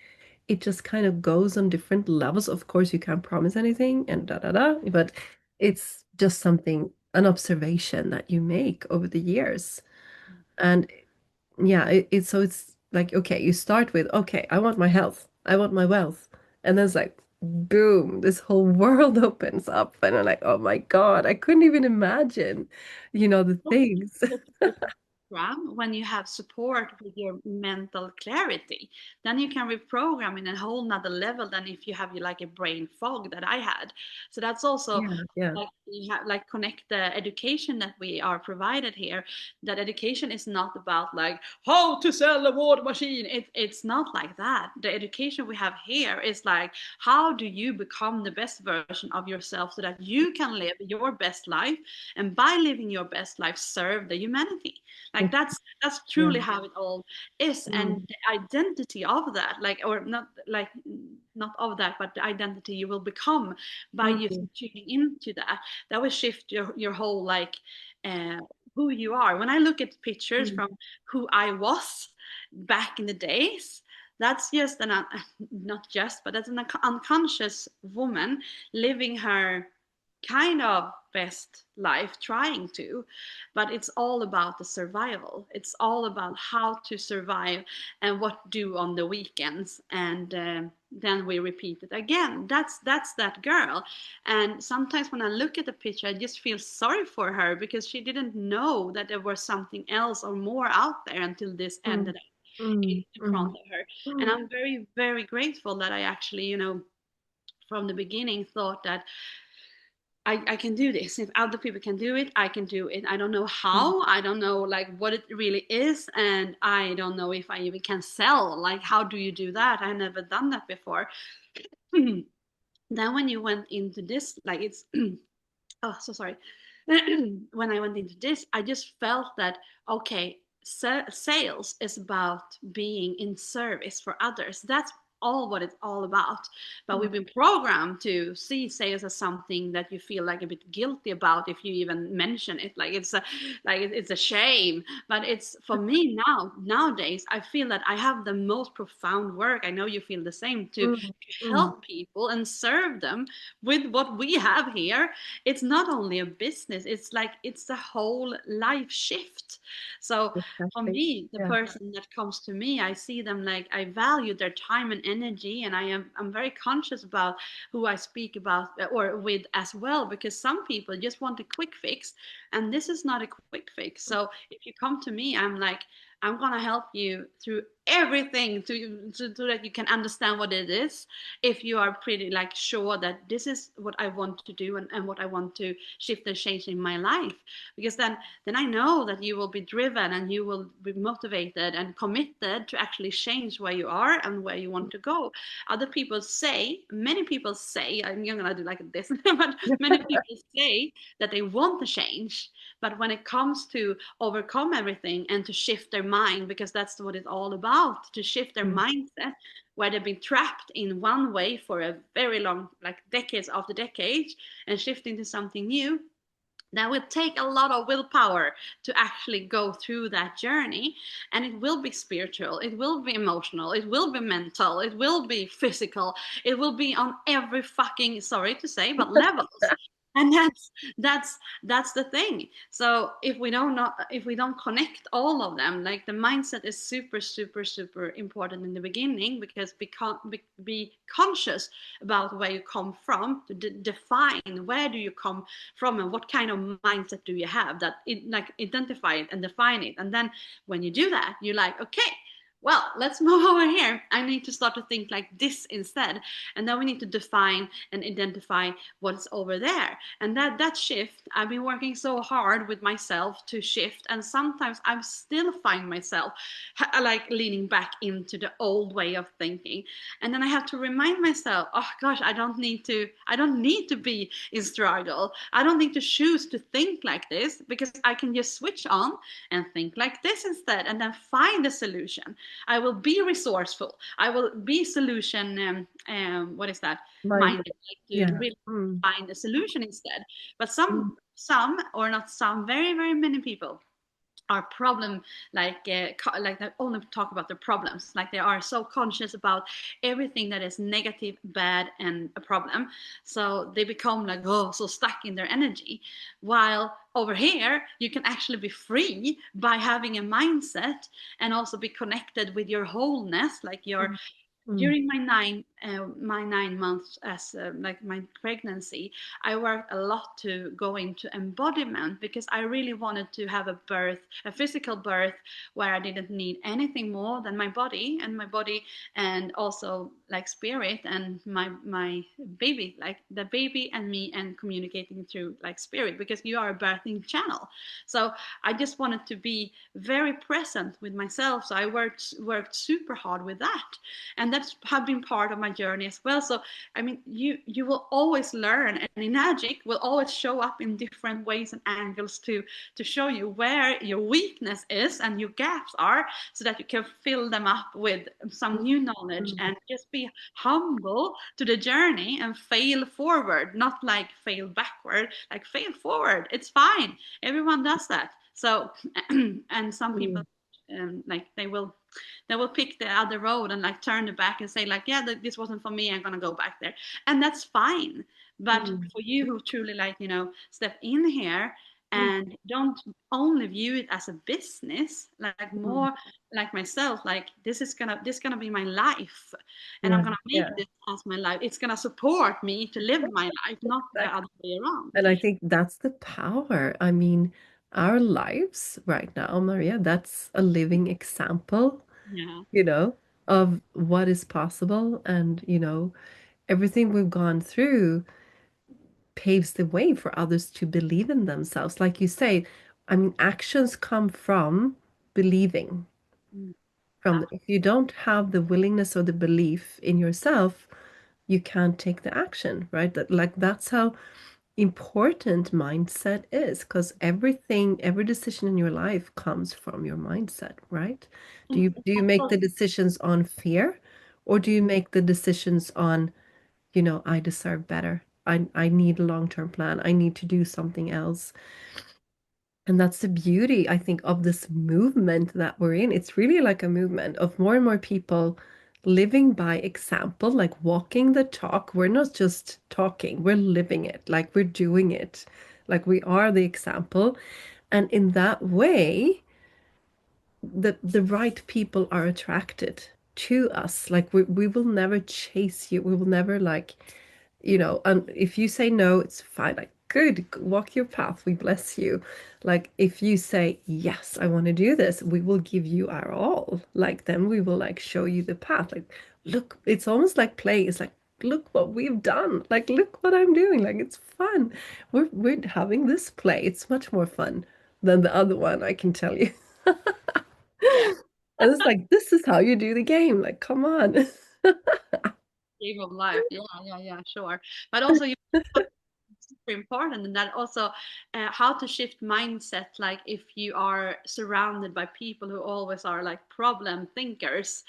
it just kind of goes on different levels. Of course you can't promise anything and da da da, but it's just something, an observation that you make over the years. And yeah, it's like, okay, you start with, okay, I want my health, I want my wealth, and then it's like boom, this whole world opens up, and I'm like, oh my God, I couldn't even imagine, the things. When you have support with your mental clarity, then you can reprogram in a whole nother level than if you have like a brain fog that I had. So that's also Yeah, yeah. like you have like connect the education that we are provided here. That education is not about like how to sell a water machine. It's not like that. The education we have here is like how do you become the best version of yourself so that you can live your best life, and by living your best life serve the humanity. Like that's Yeah. truly how it all is. And Mm, the identity of that, like, or not like, not of that, but the identity you will become by you mm, tuning into that will shift your whole like uh, who you are. When I look at pictures mm, from who I was back in the days, that's just not just, but that's an unconscious woman living her kind of best life, trying to, but it's all about the survival. It's all about how to survive and what do on the weekends, and then we repeat it again. That's that girl. And sometimes when I look at the picture, I just feel sorry for her because she didn't know that there was something else or more out there until this ended mm, up mm, in front mm, of her. And mm, I'm very, very grateful that I actually, from the beginning thought that I can do this. If other people can do it, I can do it. I don't know mm. how. I don't know like what it really is, and I don't know if I even can sell. Like, how do you do that? I never done that before. Then when you went into this, like it's oh, so sorry. When I went into this, I just felt that okay, sales is about being in service for others. That's all what it's all about. But Mm. we've been programmed to see sales as something that you feel like a bit guilty about if you even mention it. It's a shame. But it's for me nowadays, I feel that I have the most profound work. I know you feel the same, to Mm. Mm. help people and serve them with what we have here. It's not only a business, it's like it's a whole life shift. So for Exactly. me, the Yeah. person that comes to me, I see them like I value their time and energy, and I'm very conscious about who I speak about or with as well, because some people just want a quick fix, and this is not a quick fix. So if you come to me, I'm like, I'm gonna help you through everything so that you can understand what it is. If you are pretty like sure that this is what I want to do, and what I want to shift and change in my life, because then I know that you will be driven and you will be motivated and committed to actually change where you are and where you want to go. Other people say, many people say, I'm gonna do like this, but many people say that they want to change, but when it comes to overcome everything and to shift their mind, because that's what it's all about, to shift their Mm. mindset, where they've been trapped in one way for a very long, like decades after decades, and shifting to something new, that will take a lot of willpower to actually go through that journey. And it will be spiritual, it will be emotional, it will be mental, it will be physical, it will be on every fucking, sorry to say, but levels. And that's the thing. So if we don't connect all of them, like the mindset is super super super important in the beginning, because be conscious about where you come from, to define where do you come from and what kind of mindset do you have, that like identify it and define it. And then when you do that, you're like, okay, well, let's move over here. I need to start to think like this instead. And then we need to define and identify what's over there. And that shift, I've been working so hard with myself to shift. And sometimes I still find myself like leaning back into the old way of thinking. And then I have to remind myself, oh gosh, I don't need to be in struggle. I don't need to choose to think like this, because I can just switch on and think like this instead, and then find a solution. I will be resourceful. I will be solution, what is that? Minded. Minded, like to Yeah. really Mm. find a solution instead. But Mm. some or not some, very, very many people are problem, like they only talk about their problems, like they are so conscious about everything that is negative, bad, and a problem. So they become like, oh, so stuck in their energy, while over here you can actually be free by having a mindset, and also be connected with your wholeness, like your, Mm. Mm. during my 9 months as like my pregnancy, I worked a lot to go into embodiment, because I really wanted to have a physical birth, where I didn't need anything more than my body, and also like spirit and my baby, like the baby and me, and communicating through like spirit, because you are a birthing channel. So I just wanted to be very present with myself. So I worked super hard with that, and that's have been part of my journey as well. So I mean, you will always learn, and in magic will always show up in different ways and angles to show you where your weakness is and your gaps are, so that you can fill them up with some new knowledge, Mm. and just be humble to the journey and fail forward, not like fail backward, like fail forward. It's fine, everyone does that. So and some people, Mm. like they will pick the other road and like turn the back and say like, yeah, this wasn't for me, I'm gonna go back there, and that's fine. But Mm. for you who truly like, step in here Mm. and don't only view it as a business, like Mm. more like myself, like this gonna be my life, and I'm Yeah. gonna Yeah. make this as my life. It's gonna support me to live my life, not the Exactly. other way around. And I think that's the power. I mean, our lives right now, Maria, that's a living example, Yeah. you know, of what is possible. And, everything we've gone through paves the way for others to believe in themselves. Like you say, I mean, actions come from believing. Mm. From if you don't have the willingness or the belief in yourself, you can't take the action, right? That's how important mindset is, because every decision in your life comes from your mindset, right? Do you make the decisions on fear, Or do you make the decisions on, I deserve better. I need a long-term plan. I need to do something else. And that's the beauty, I think, of this movement that we're in. It's really like a movement of more and more people living by example, like walking the talk. We're not just talking, we're living it, like we're doing it, like we are the example. And in that way, the right people are attracted to us. Like we will never chase you. We will never like, and if you say no, it's fine. Like, good, walk your path. We bless you. Like, if you say, yes, I want to do this, we will give you our all. Like, then we will like show you the path. Like, look, it's almost like play. It's like, look what we've done. Like, look what I'm doing. Like, it's fun. We're having this play. It's much more fun than the other one, I can tell you. Yeah, And it's like, this is how you do the game. Like, come on. game of life. Yeah, yeah, yeah, sure. But also you super important, and that also how to shift mindset. Like if you are surrounded by people who always are like problem thinkers,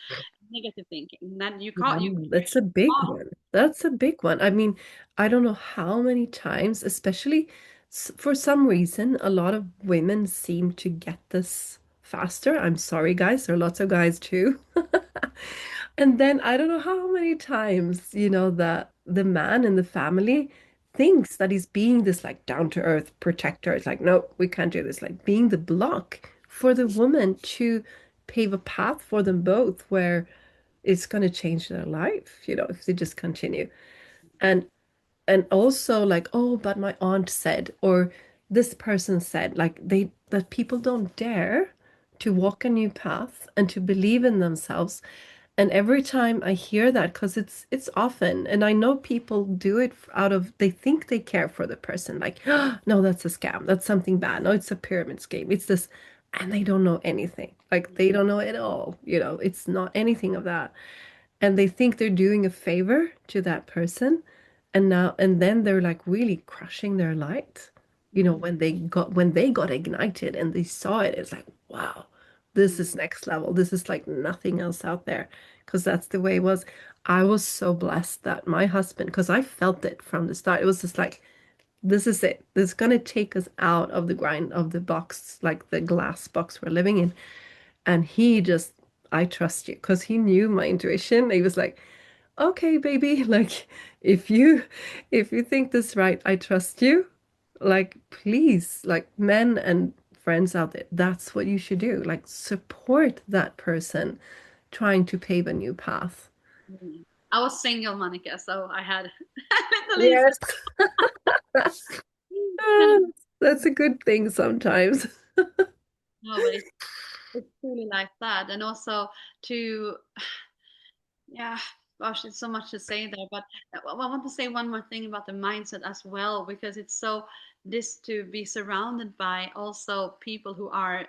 negative thinking, then you Yeah, can't you that's a big one. That's a big one. I mean, I don't know how many times, especially for some reason, a lot of women seem to get this faster. I'm sorry, guys. There are lots of guys too. And then I don't know how many times, that the man in the family thinks that he's being this like down to earth protector. It's like, no, we can't do this. Like being the block for the woman to pave a path for them both where it's going to change their life, if they just continue. And and also like, oh, but my aunt said, or this person said, like that people don't dare to walk a new path and to believe in themselves. And every time I hear that, because it's often, and I know people do it out of they think they care for the person, like, oh, no, that's a scam, that's something bad. No, it's a pyramid scheme. It's this, and they don't know anything. Like they don't know at all. It's not anything of that, and they think they're doing a favor to that person, and then they're like really crushing their light, Mhm. when they got ignited and they saw it. It's like, wow, this is next level. This is like nothing else out there, because that's the way it was. I was so blessed that my husband, because I felt it from the start. It was just like, this is it. This is gonna take us out of the grind of the box, like the glass box we're living in. And he just, I trust you, because he knew my intuition. He was like, okay, baby, like if you think this right, I trust you. Like, please, like men and friends out there, that's what you should do. Like, support that person trying to pave a new path. Mhm. I was single, Monica, so I had literally Yes. Ah, that's a good thing sometimes. no, but it's truly like that, and also to yeah, gosh, it's so much to say there. But I want to say one more thing about the mindset as well, because it's so this to be surrounded by also people who are,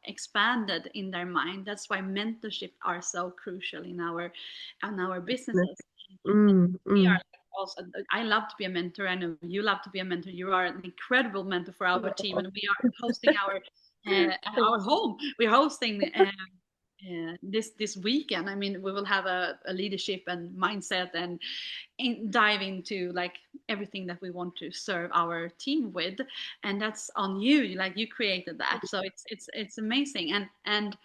expanded in their mind. That's why mentorship are so crucial in our businesses. Mm, We are mm. like also, I love to be a mentor. I know you love to be a mentor. You are an incredible mentor for our team, and we are hosting our home. We're hosting. This weekend. I mean, we will have a leadership and mindset and dive into like everything that we want to serve our team with, and that's on you. Like you created that, so it's amazing, and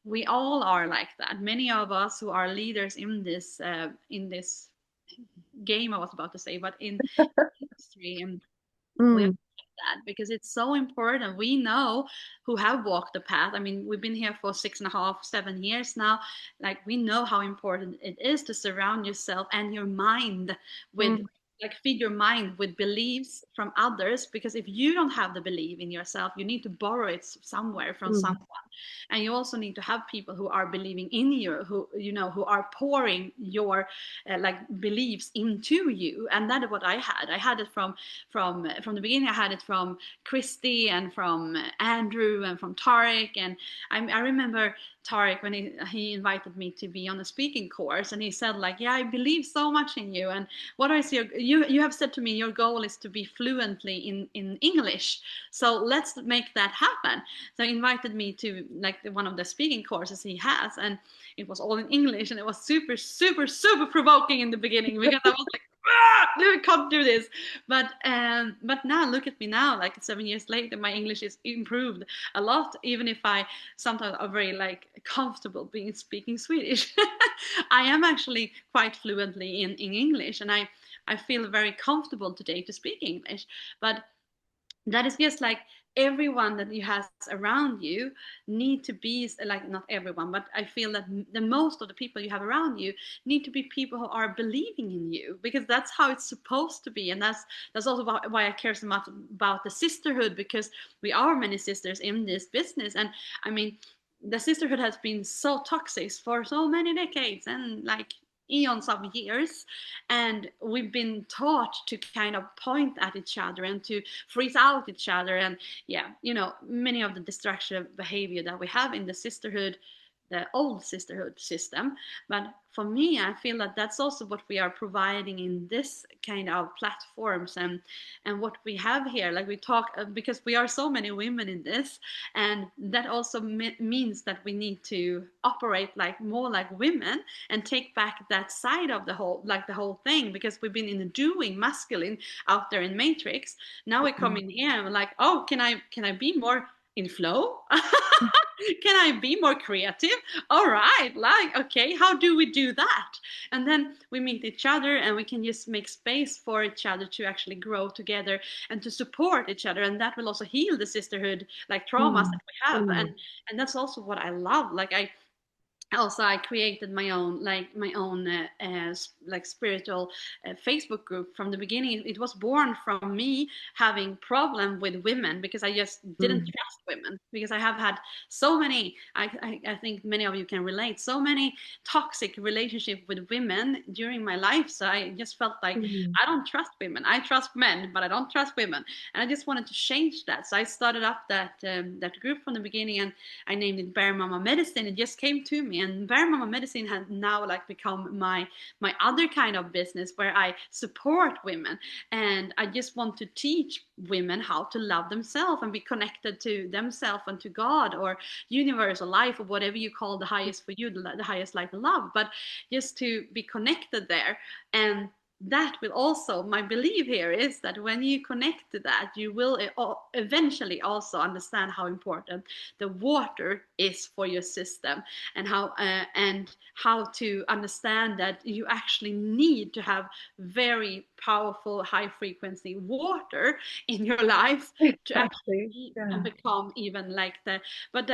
we all are like that. Many of us who are leaders in this game I was about to say, but in industry, and we Mm, that because it's so important. We know who have walked the path. I mean, we've been here for 6.5, 7 years now. Like we know how important it is to surround yourself and your mind with mm, like feed your mind with beliefs from others, because if you don't have the belief in yourself, you need to borrow it somewhere from mm, someone. And you also need to have people who are believing in you, who who are pouring your like beliefs into you. And that is what I had it from the beginning. I had it from Christy and from Andrew and from Tarek. And I remember Tarek when he invited me to be on a speaking course, and he said like, yeah, I believe so much in you. And what is your you have said to me your goal is to be fluently in English, so let's make that happen. So he invited me to like one of the speaking courses he has, and it was all in English, and it was super super super provoking in the beginning because I was like, I can't do this. But now look at me now, like 7 years later, my English is improved a lot, even if I sometimes are very like comfortable being speaking Swedish. I am actually quite fluently in English, and I feel very comfortable today to speak English. But that is just like everyone that you has around you need to be like, not everyone, but I feel that the most of the people you have around you need to be people who are believing in you, because that's how it's supposed to be. And that's also why I care so much about the sisterhood, because we are many sisters in this business. And I mean, the sisterhood has been so toxic for so many decades and like eons of years, and we've been taught to kind of point at each other and to freeze out each other. And yeah, many of the destructive behavior that we have in the sisterhood, the old sisterhood system. But for me, I feel that that's also what we are providing in this kind of platforms, and what we have here. Like we talk, because we are so many women in this, and that also means that we need to operate like more like women and take back that side of the whole thing, because we've been in the doing masculine out there in matrix. Now we come in here and we're like, oh, can I be more in flow? Can I be more creative? All right, like, okay, how do we do that? And then we meet each other and we can just make space for each other to actually grow together and to support each other. And that will also heal the sisterhood, like traumas Mm. that we have. Mm. And that's also what I love. Like I created my own like spiritual Facebook group from the beginning. It was born from me having problem with women, because I just didn't Mm. trust women, because I have had so many, I think many of you can relate, so many toxic relationship with women during my life. So I just felt like Mm. I don't trust women. I trust men, but I don't trust women. And I just wanted to change that. So I started up that group from the beginning, and I named it Bear Mama Medicine. It just came to me, and Bear Mama Medicine has now like become my other kind of business, where I support women, and I just want to teach women how to love themselves and be connected to themselves and to God or universe or life, or whatever you call the highest for you, the highest light and love. But just to be connected there. And that will also, my belief here is that when you connect to that, you will eventually also understand how important the water is for your system, and how to understand that you actually need to have very powerful high frequency water in your life to Exactly. actually Yeah. become even like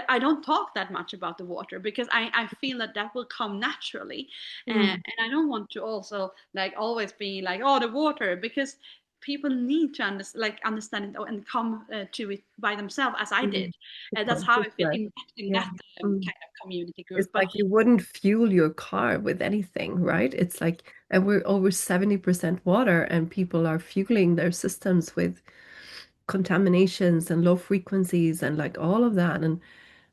I don't talk that much about the water, because I feel that that will come naturally. Mm. And I don't want to also like always be like, oh, the water, because people need to understand it and come to it by themselves, as I Mm. did. The That's how I feel consciousness. in Yeah. that Mm. kind of community It's group. But like you wouldn't fuel your car with anything, right? It's like, and we're over 70% water, and people are fueling their systems with contaminations and low frequencies and like all of that. And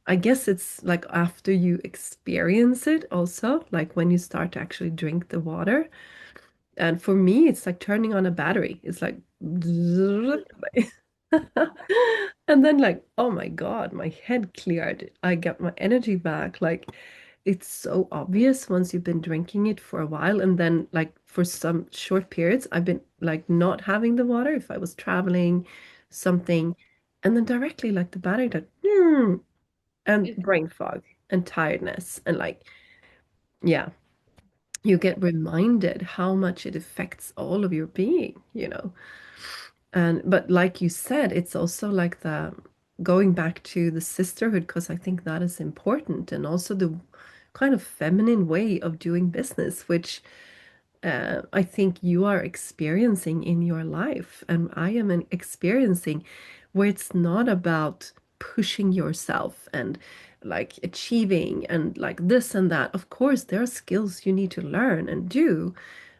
I guess it's like after you experience it also, like when you start to actually drink the water. And for me, it's like turning on a battery. It's like, and then like, oh my God, my head cleared. I got my energy back. Like it's so obvious once you've been drinking it for a while. And then like for some short periods, I've been like not having the water if I was traveling, something. And then directly like the battery like, and it, brain fog and tiredness. And like, yeah, you get reminded how much it affects all of your being. And but like you said, it's also like the going back to the sisterhood, because I think that is important, and also the kind of feminine way of doing business, which I think you are experiencing in your life, and I am experiencing, where it's not about pushing yourself and like achieving and like this and that. Of course, there are skills you need to learn and do,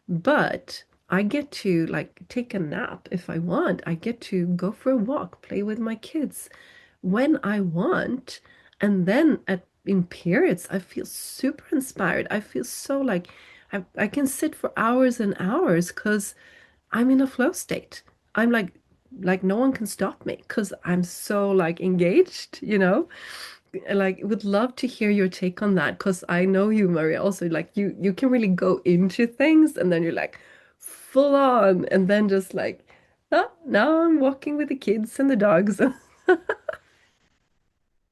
but I get to like take a nap if I want. I get to go for a walk, play with my kids when I want. And then in periods, I feel super inspired. I feel so like I can sit for hours and hours because I'm in a flow state. I'm like no one can stop me because I'm so like engaged, you know? Like would love to hear your take on that because I know you, Maria, also like you can really go into things and then you're like full on and then just like, oh, now I'm walking with the kids and the dogs.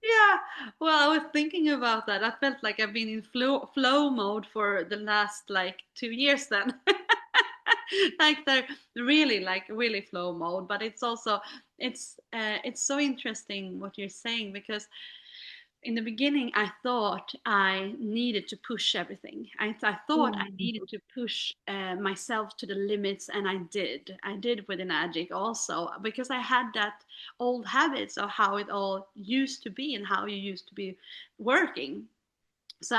Yeah, well, I was thinking about that. I felt like I've been in flow mode for the last like 2 years then. Like they're really like really flow mode, but it's also it's so interesting what you're saying because in the beginning I thought I needed to push everything. I thought I Mm. needed to push myself to the limits, and I did with Enagic also because I had that old habits of how it all used to be and how you used to be working. So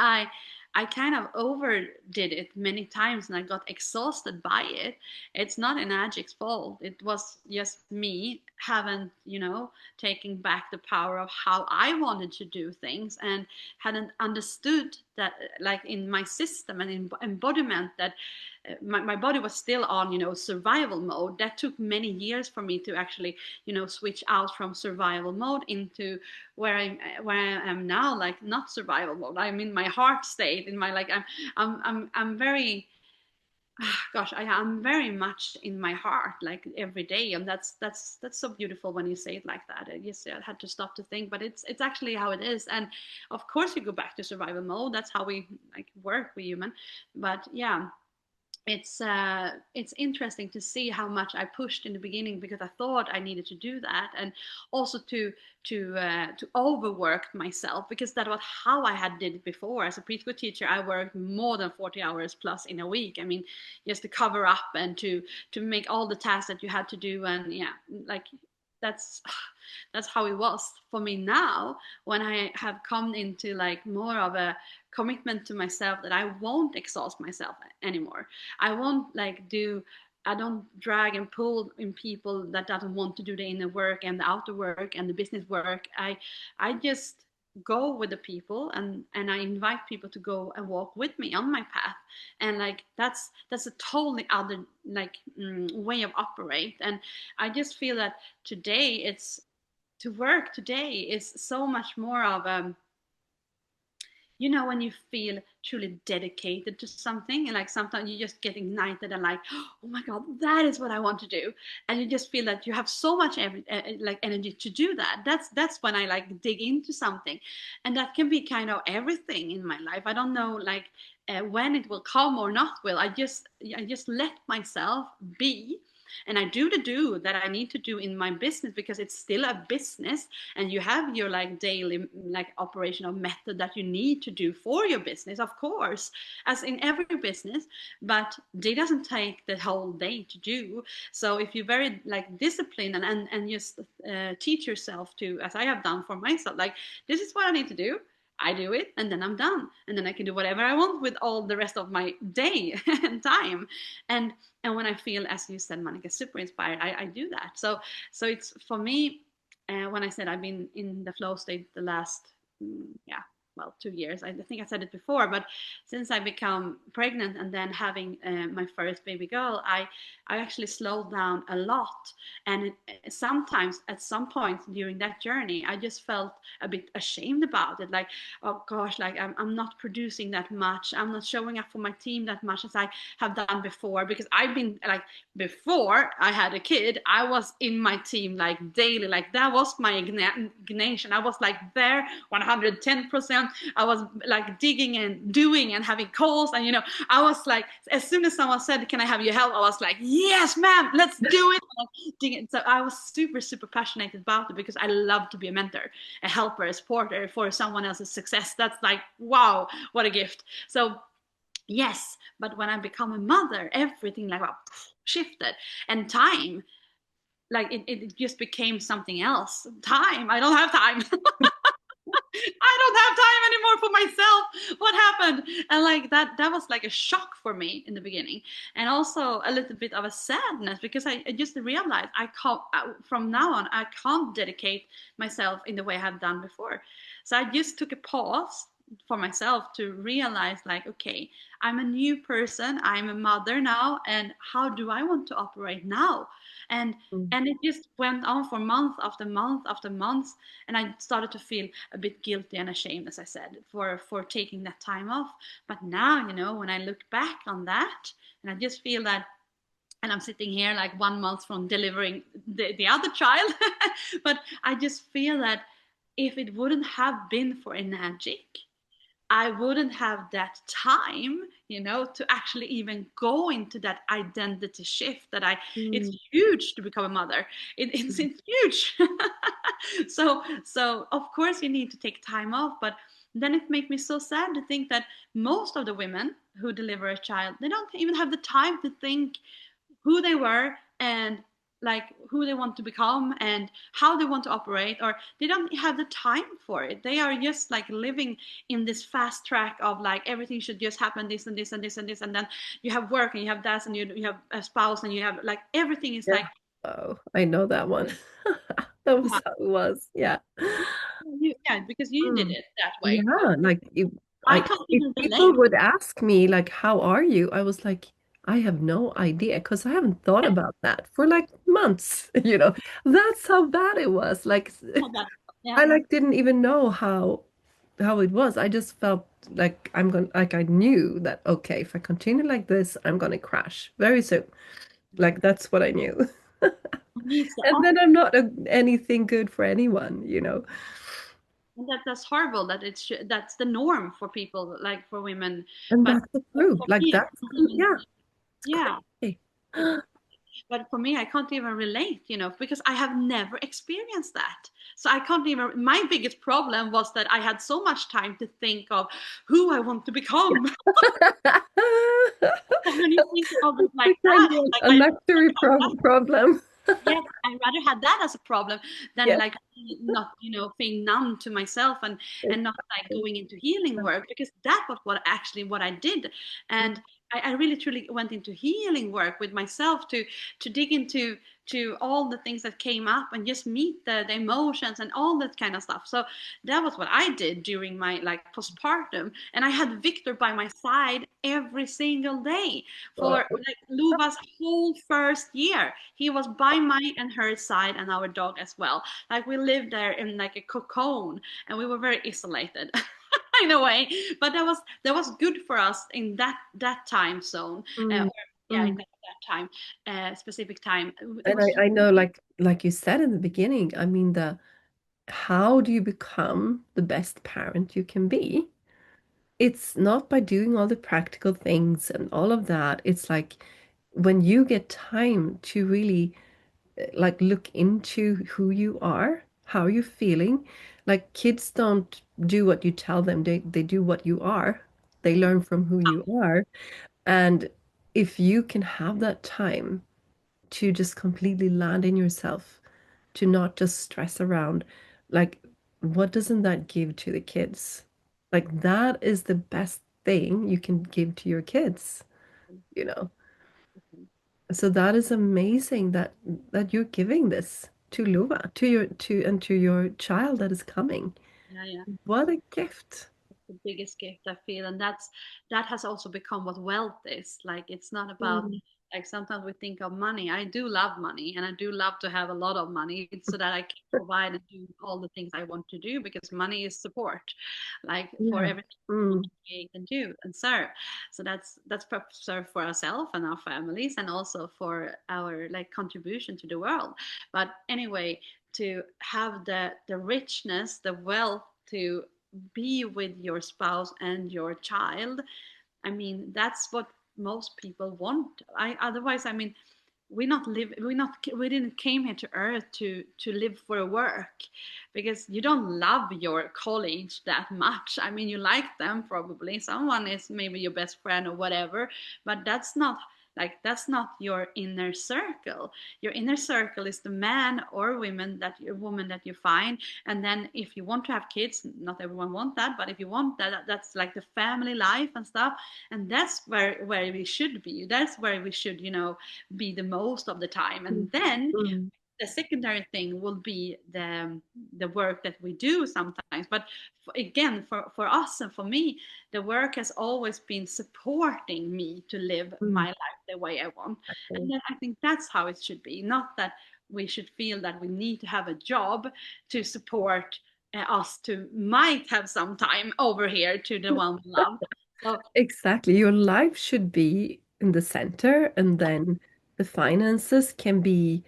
I kind of overdid it many times and I got exhausted by it. It's not Enagic's fault. It was just me haven't, taking back the power of how I wanted to do things and hadn't understood that like in my system and in embodiment that my body was still on, survival mode. That took many years for me to actually, switch out from survival mode into where I am now, like not survival mode. I'm in my heart state, in my like I'm very gosh, am very much in my heart like every day, and that's so beautiful when you say it like that. I guess I had to stop to think, but it's actually how it is. And of course you go back to survival mode. That's how we like work with human. But yeah, it's interesting to see how much I pushed in the beginning because I thought I needed to do that, and also to overwork myself because that was how I had did it before. As a preschool teacher, I worked more than 40 hours plus in a week. I mean, just to cover up and to make all the tasks that you had to do, and yeah, like that's that's how it was for me now when I have come into like more of a commitment to myself that I won't exhaust myself anymore. I won't like do I don't drag and pull in people that doesn't want to do the inner work and the outer work and the business work. I just go with the people and I invite people to go and walk with me on my path. And like that's a totally other like way of operate. And I just feel that today it's to work today is so much more of when you feel truly dedicated to something and like sometimes you just get ignited and like, oh my god, that is what I want to do. And you just feel that you have so much like energy to do that. That's when I like dig into something. And that can be kind of everything in my life. I don't know like when it will come or not will. I just let myself be, and I do the do that I need to do in my business because it's still a business, and you have your like daily like operational method that you need to do for your business, of course, as in every business. But it doesn't take the whole day to do. So if you're very like disciplined and just teach yourself to, as I have done for myself, like this is what I need to do. I do it and then I'm done. And then I can do whatever I want with all the rest of my day and time. And and when I feel, as you said, Monica, super inspired, I do that. So it's for me, when I said I've been in the flow state the last, yeah, well, 2 years. I think I said it before, but since I become pregnant and then having my first baby girl, I actually slowed down a lot. And sometimes at some point during that journey, I just felt a bit ashamed about it. Like, oh gosh, like I'm not producing that much. I'm not showing up for my team that much as I have done before. Because I've been like, before I had a kid, I was in my team like daily. Like that was my ignition. I was like there 110%. I was like digging and doing and having calls. And, I was like, as soon as someone said, can I have your help? I was like, yes, ma'am, let's do it. So I was super, super passionate about it because I love to be a mentor, a helper, a supporter for someone else's success. That's like, wow, what a gift. So yes, but when I become a mother, everything like shifted. And time, like it just became something else. Time, I don't have time. I don't have time anymore for myself. What happened? And like that was like a shock for me in the beginning, and also a little bit of a sadness because I just realized I can't from now on I can't dedicate myself in the way I have done before. So I just took a pause for myself to realize like, okay, I'm a new person, I'm a mother now, and how do I want to operate now? and Mm. and it just went on for month after month after month, and I started to feel a bit guilty and ashamed, as I said, for taking that time off. But now, when I look back on that, and I just feel that, and I'm sitting here like 1 month from delivering the other child. But I just feel that if it wouldn't have been for Enagic, I wouldn't have that time, to actually even go into that identity shift that it's Mm. huge to become a mother. It's huge. So of course you need to take time off, but then it makes me so sad to think that most of the women who deliver a child, they don't even have the time to think who they were, and like who they want to become and how they want to operate, or they don't have the time for it. They are just like living in this fast track of like everything should just happen, this and this and this and this, and then you have work and you have that, and you have a spouse, and you have like everything is Yeah. like, Oh, I know that one. That was yeah, how it was. Yeah. yeah, because you did Mm. it that way. But Yeah, like I can't if even people relate. would ask me like, "How are you?" I was like, "I have no idea," because I haven't thought about that for like months. That's how bad it was. Like, Yeah, I like didn't even know how it was. I just felt like I knew that okay, if I continue like this, I'm gonna crash very soon. Like that's what I knew. for me it's the And then opposite. I'm not anything good for anyone. And that's horrible that that's the norm for people, like for women. And But that's the truth. for Like me, I that's can't even, yeah, it's yeah. crazy. But for me, I can't even relate, because I have never experienced that. So I can't even. My biggest problem was that I had so much time to think of who I want to become. And when you think of it like Became that, like a I luxury problem. yes, I rather had that as a problem than Yeah. like not, being numb to myself, and not like going into healing work, because that was what I did. And I really truly went into healing work with myself to dig into to all the things that came up and just meet the emotions and all that kind of stuff. So that was what I did during my like postpartum, and I had Victor by my side every single day for Wow. like Lova's whole first year. He was by my and her side, and our dog as well. Like we lived there in like a cocoon, and we were very isolated. In a way, but that was good for us in that time zone, Mm, or yeah, in mm. that time, specific time. It And was I know, like you said in the beginning, I mean, the how do you become the best parent you can be? It's not by doing all the practical things and all of that. It's like when you get time to really like look into who you are, how you're feeling. Like kids don't do what you tell them, they do what you are. They learn from who you are. And if you can have that time to just completely land in yourself, to not just stress around, like what doesn't that give to the kids? Like that is the best thing you can give to your kids, you know. So that is amazing that you're giving this to Lova, to your child that is coming. yeah, yeah. What a gift. The biggest gift I feel, and that has also become what wealth is. Like it's not about, Mm, like sometimes we think of money. I do love money, and I do love to have a lot of money so that I can provide and do all the things I want to do, because money is support, like for yeah. everything we want Mm, to create and do and serve. So that's serve for ourselves and our families, and also for our like contribution to the world. But anyway, to have the richness, the wealth to be with your spouse and your child. I mean, that's what most people want. Otherwise, I mean, we didn't came here to earth to live for work, because you don't love your colleagues that much. I mean, you like them probably, someone is maybe your best friend or whatever, but that's not your inner circle. Your inner circle is the man or woman that you find. And then if you want to have kids, not everyone want that, but if you want that, that's like the family life and stuff. And that's where we should be. That's where we should, be the most of the time. mm, And then mm. the secondary thing will be the work that we do sometimes. But again, for us and for me, the work has always been supporting me to live Mm, my life the way I want. And exactly. then I think that's how it should be, not that we should feel that we need to have a job to support us to might have some time over here to the one we love. So Exactly. Your life should be in the center, and then the finances can be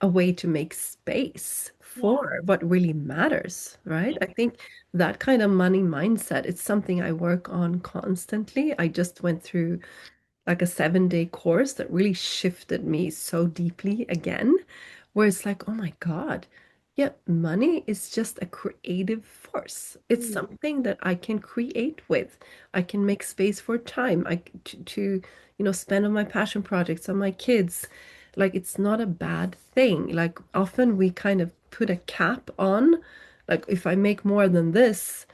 a way to make space yeah, for what really matters, right? yeah, I think that kind of money mindset, it's something I work on constantly. I just went through like a 7-day course that really shifted me so deeply again, where it's like, oh my God, yeah, money is just a creative force. It's mm, something that I can create with. I can make space for time to spend on my passion projects, on my kids. Like, it's not a bad thing. Like, often we kind of put a cap on, like, if I make more than this,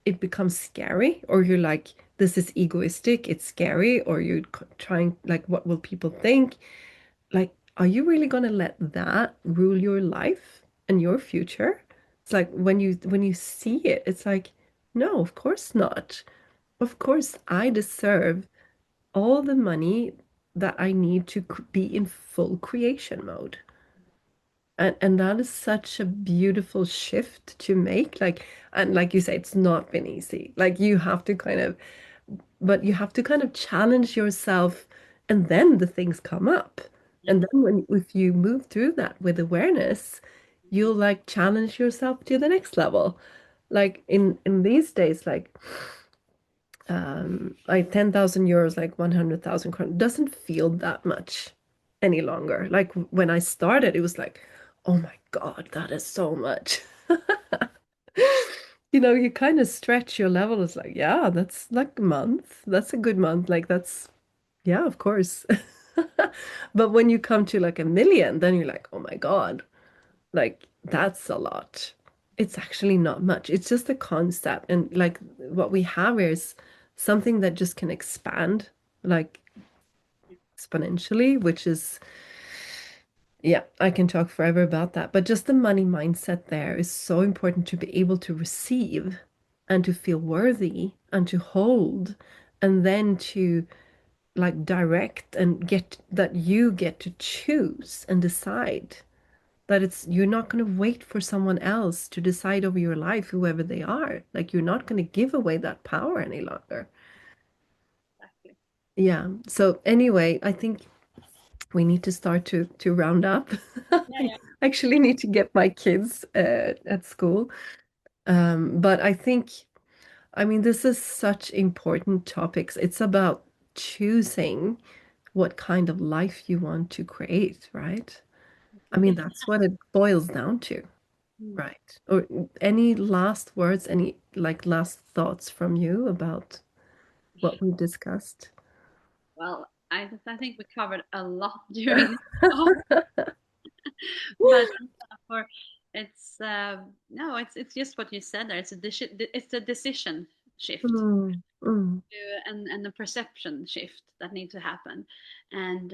it becomes scary, or you're like, this is egoistic, it's scary, or you're trying, like, what will people think? Like, are you really going to let that rule your life and your future? It's like when you see it, it's like, no, of course not. Of course, I deserve all the money that I need to be in full creation mode. And that is such a beautiful shift to make. Like, and like you say, it's not been easy. Like you have to kind of, but you have to kind of challenge yourself, and then the things come up. yeah. And then when if you move through that with awareness, you'll like challenge yourself to the next level. Like in these days, like 10,000 euros, like 100,000 kroner, doesn't feel that much any longer. Like when I started, it was like, oh my God, that is so much. You kind of stretch your level. It's like, yeah, that's like a month. That's a good month. Like that's, yeah, of course. But when you come to like a million, then you're like, oh my God, like that's a lot. It's actually not much. It's just a concept. And like what we have here is something that just can expand like exponentially, which is, yeah, I can talk forever about that. But just the money mindset there is so important to be able to receive and to feel worthy and to hold, and then to like direct and get that you get to choose and decide that it's you're not going to wait for someone else to decide over your life, whoever they are. Like you're not going to give away that power any longer. Exactly. Yeah. So anyway, I think we need to start to round up. Yeah, I yeah. actually need to get my kids at school. But I think, I mean, this is such important topics. It's about choosing what kind of life you want to create, right? I mean, It's that's what it boils down to. mm, Right. Or any last words, any like last thoughts from you about what we discussed? well, I think we covered a lot during this talk, but for it's no, it's just what you said there. It's a decision shift Mm, mm, and the perception shift that needs to happen, and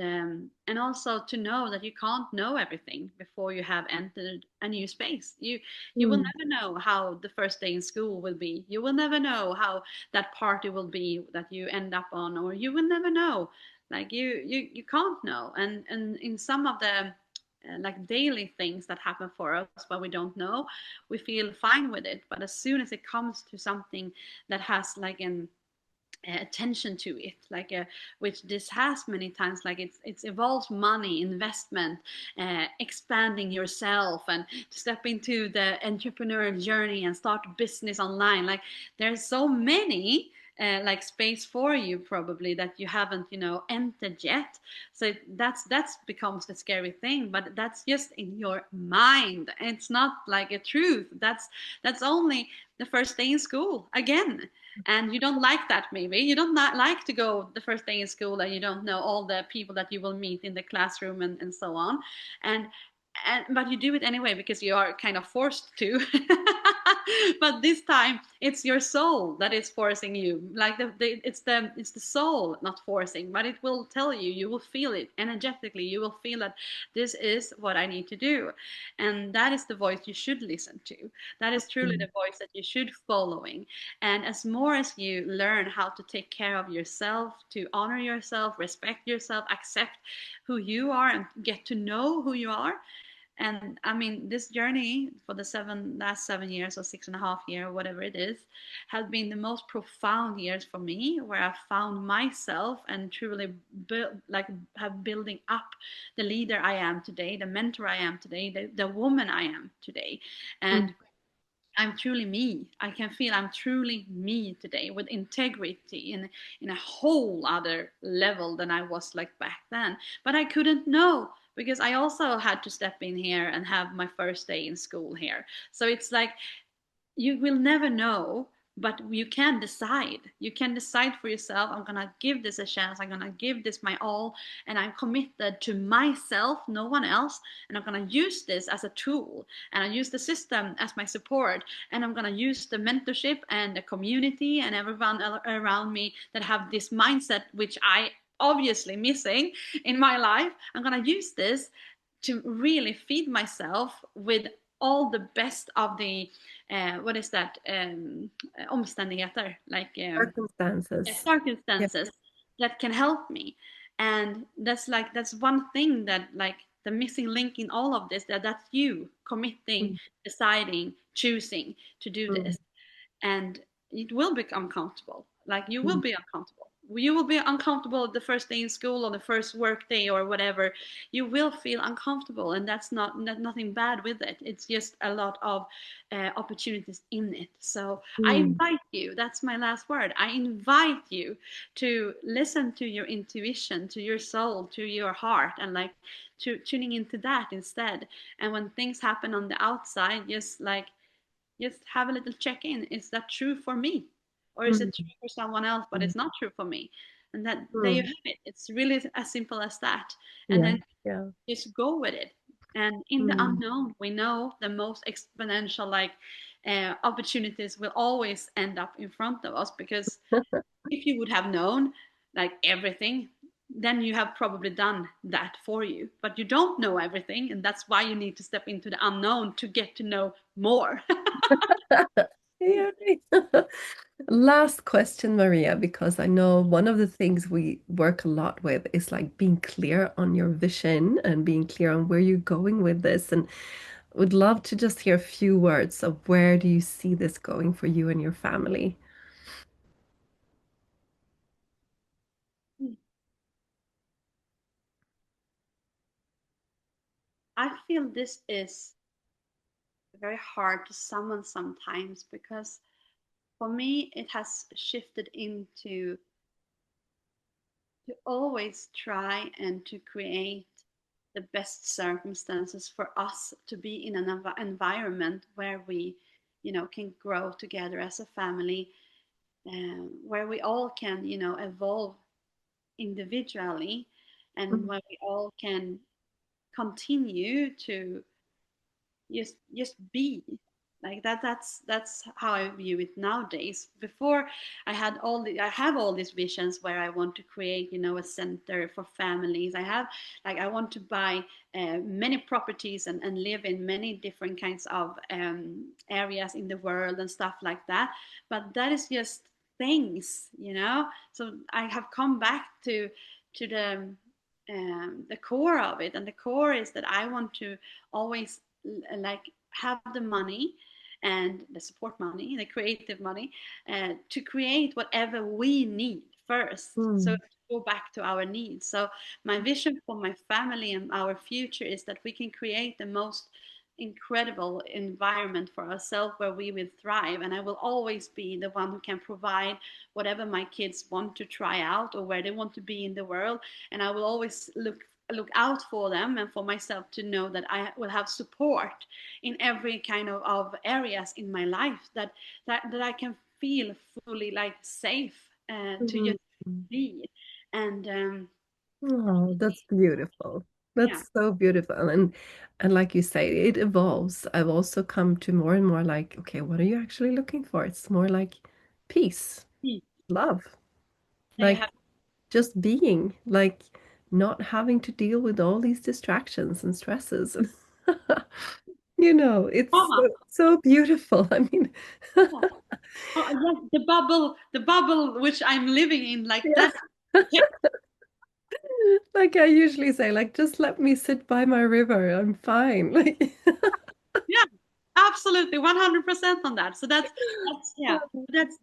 also to know that you can't know everything before you have entered a new space. You will mm. never know how the first day in school will be. You will never know how that party will be that you end up on, or you will never know. Like you can't know, and in some of the like daily things that happen for us but we don't know, we feel fine with it. But as soon as it comes to something that has like an attention to it, like which this has many times, like it's involves money investment, expanding yourself and to step into the entrepreneurial journey and start a business online. Like there's so many like space for you probably that you haven't entered yet. So that's becomes the scary thing, but that's just in your mind. It's not like a truth. That's only the first day in school again. And you don't like that, maybe you don't not like to go the first day in school and you don't know all the people that you will meet in the classroom and so on. And but you do it anyway because you are kind of forced to. But this time it's your soul that is forcing you. Like it's the soul not forcing, but it will tell you. You will feel it energetically. You will feel that this is what I need to do, and that is the voice you should listen to. That is truly Mm. the voice that you should following. And as more as you learn how to take care of yourself, to honor yourself, respect yourself, accept who you are, and get to know who you are. And I mean, this journey for the last 7 years or 6.5 years, whatever it is, has been the most profound years for me, where I found myself and truly build, like, have building up the leader I am today, the mentor I am today, the woman I am today. Mm. And I'm truly me. I can feel I'm truly me today, with integrity in a whole other level than I was like back then. But I couldn't know, because I also had to step in here and have my first day in school here. So it's like, you will never know, but you can decide. You can decide for yourself, I'm gonna give this a chance, I'm gonna give this my all, and I'm committed to myself, no one else. And I'm gonna use this as a tool, and I use the system as my support, and I'm gonna use the mentorship and the community and everyone around me that have this mindset, which I obviously missing in my life. I'm gonna use this to really feed myself with all the best of the what is that, omständigheter, like Circumstances. Yeah. circumstances that can help me. And that's one thing that, like, the missing link in all of this, that's you committing, Mm. deciding, choosing to do Mm. this. And it will become comfortable. Like, you will Mm. be uncomfortable. You will be uncomfortable the first day in school or the first work day or whatever. You will feel uncomfortable, and that's nothing bad with it. It's just a lot of opportunities in it. So I Mm. invite you. That's my last word. I invite you to listen to your intuition, to your soul, to your heart, and like to tuning into that instead. And when things happen on the outside, just have a little check in. Is that true for me? Or is it Mm. true for someone else, but Mm. it's not true for me? And that, there you Mm. have it. It's really as simple as that. And Yeah. then Yeah. just go with it. And in the Mm. unknown, we know the most exponential, like, opportunities will always end up in front of us, because if you would have known, like, everything, then you have probably done that for you. But you don't know everything, and that's why you need to step into the unknown to get to know more. Yeah. Last question, Maria, because I know one of the things we work a lot with is like being clear on your vision and being clear on where you're going with this. And would love to just hear a few words of where do you see this going for you and your family? I feel this is very hard to summon sometimes, because for me it has shifted into to always try and to create the best circumstances for us to be in an environment where we, can grow together as a family, where we all can, evolve individually, and Mm. where we all can continue to just be like that. That's how I view it nowadays. Before, I have all these visions where I want to create, a center for families. I want to buy many properties, and live in many different kinds of areas in the world and stuff like that. But that is just things. So I have come back to the core of it, and the core is that I want to always, like, have the money and the support money, the creative money, to create whatever we need first. So Mm. to go back to our needs. So my vision for my family and our future is that we can create the most incredible environment for ourselves where we will thrive, and I will always be the one who can provide whatever my kids want to try out or where they want to be in the world. And I will always look out for them and for myself, to know that I will have support in every kind of areas in my life, that I can feel fully, like, safe, to Mhm. just be. And Oh, that's beautiful. Yeah. That's so beautiful. And like you say, it evolves. I've also come to more and more like, okay, what are you actually looking for? It's more like peace, Mm. love, Yeah, you like have. just being, like not having to deal with all these distractions and stresses. It's Mama. so beautiful. I mean, Yeah. Oh, yes, the bubble which I'm living in, like yeah. that. Yeah, Like I usually say, like just let me sit by my river. I'm fine. Like yeah, absolutely, 100% on that. So that's yeah,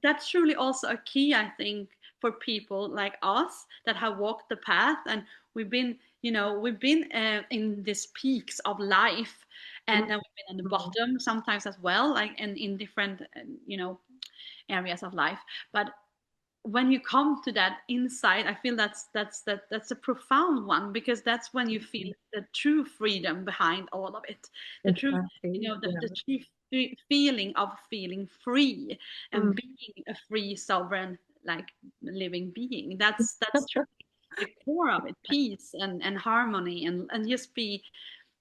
that's truly also a key, I think, for people like us that have walked the path, and we've been in these peaks of life, and then we've been on the bottom sometimes as well, like in different areas of life. But when you come to that insight, I feel that's a profound one, because that's when you feel the true freedom behind all of it, the true, exactly. the Yeah. true feeling of feeling free and Mm. being a free sovereign, like, living being. That's truly the core of it, peace and harmony, and just be.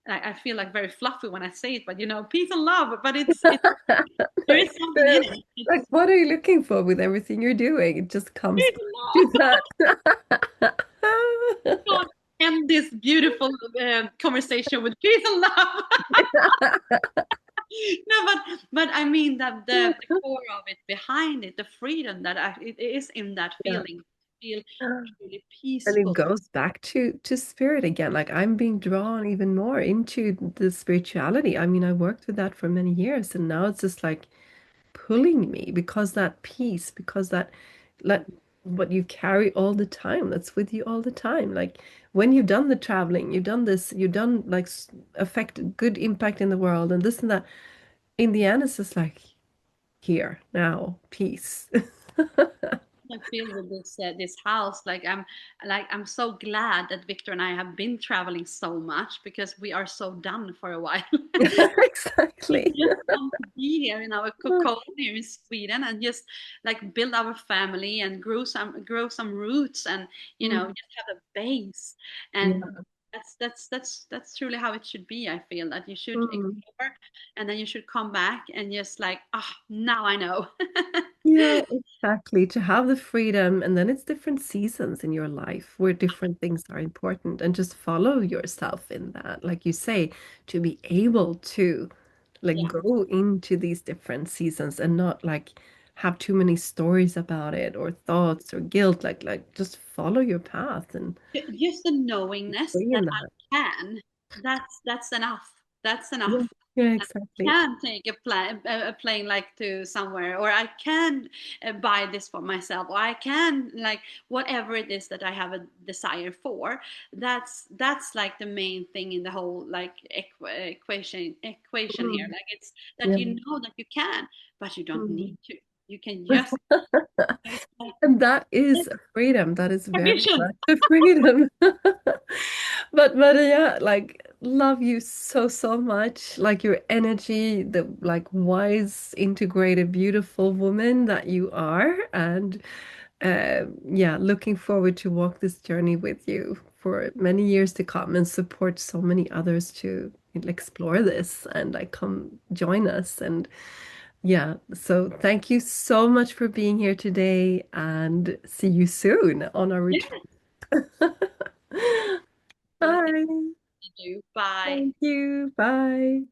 I feel like very fluffy when I say it, but peace and love. But there is Like, something in it. like, It's what are you looking for with everything you're doing? It just comes peace back and to love. that. God, end this beautiful conversation with peace and love. No, but I mean that the core of it, behind it, the freedom that it is in that Yeah. feeling, feel truly And it peaceful. goes back to spirit again. Like I'm being drawn even more into the spirituality. I mean, I worked with that for many years, and now it's just like pulling me because that peace, because that let what you carry all the time, that's with you all the time. Like when you've done the traveling, you've done this, you've done like affect good impact in the world and this and that. In the end, it's just like here, now, peace. I feel with this house, I'm so glad that Victor and I have been traveling so much, because we are so done for a while. We Exactly. just want to be here in our cocoon here in Sweden, and just like build our family and grow some roots, and Mm. just have a base. And Yeah. that's truly how it should be. I feel that you should Mm. explore, and then you should come back and just like, now I know. Yeah, exactly. To have the freedom, and then it's different seasons in your life where different things are important, and just follow yourself in that. Like you say, to be able to like Yeah. go into these different seasons and not like have too many stories about it or thoughts or guilt. Like just follow your path and Just the knowingness free that in that. I can, that's enough. That's Yeah, enough. yeah, I exactly. can take a plane like to somewhere, or I can buy this for myself, or I can, like, whatever it is that I have a desire for. That's like the main thing in the whole, like, equation here. Mm. Like, it's that Yeah. you know that you can, but you don't Mm. need to. You can just, it's like, And that is it's a freedom. That is very permission. much a freedom. But Maria, like, love you so, so much. Like your energy, the like wise, integrated, beautiful woman that you are. And yeah, looking forward to walk this journey with you for many years to come and support so many others to explore this and like come join us. And yeah, so thank you so much for being here today and see you soon on our Yeah. retreat. Nothing Bye. to do. Bye. Thank you. Bye.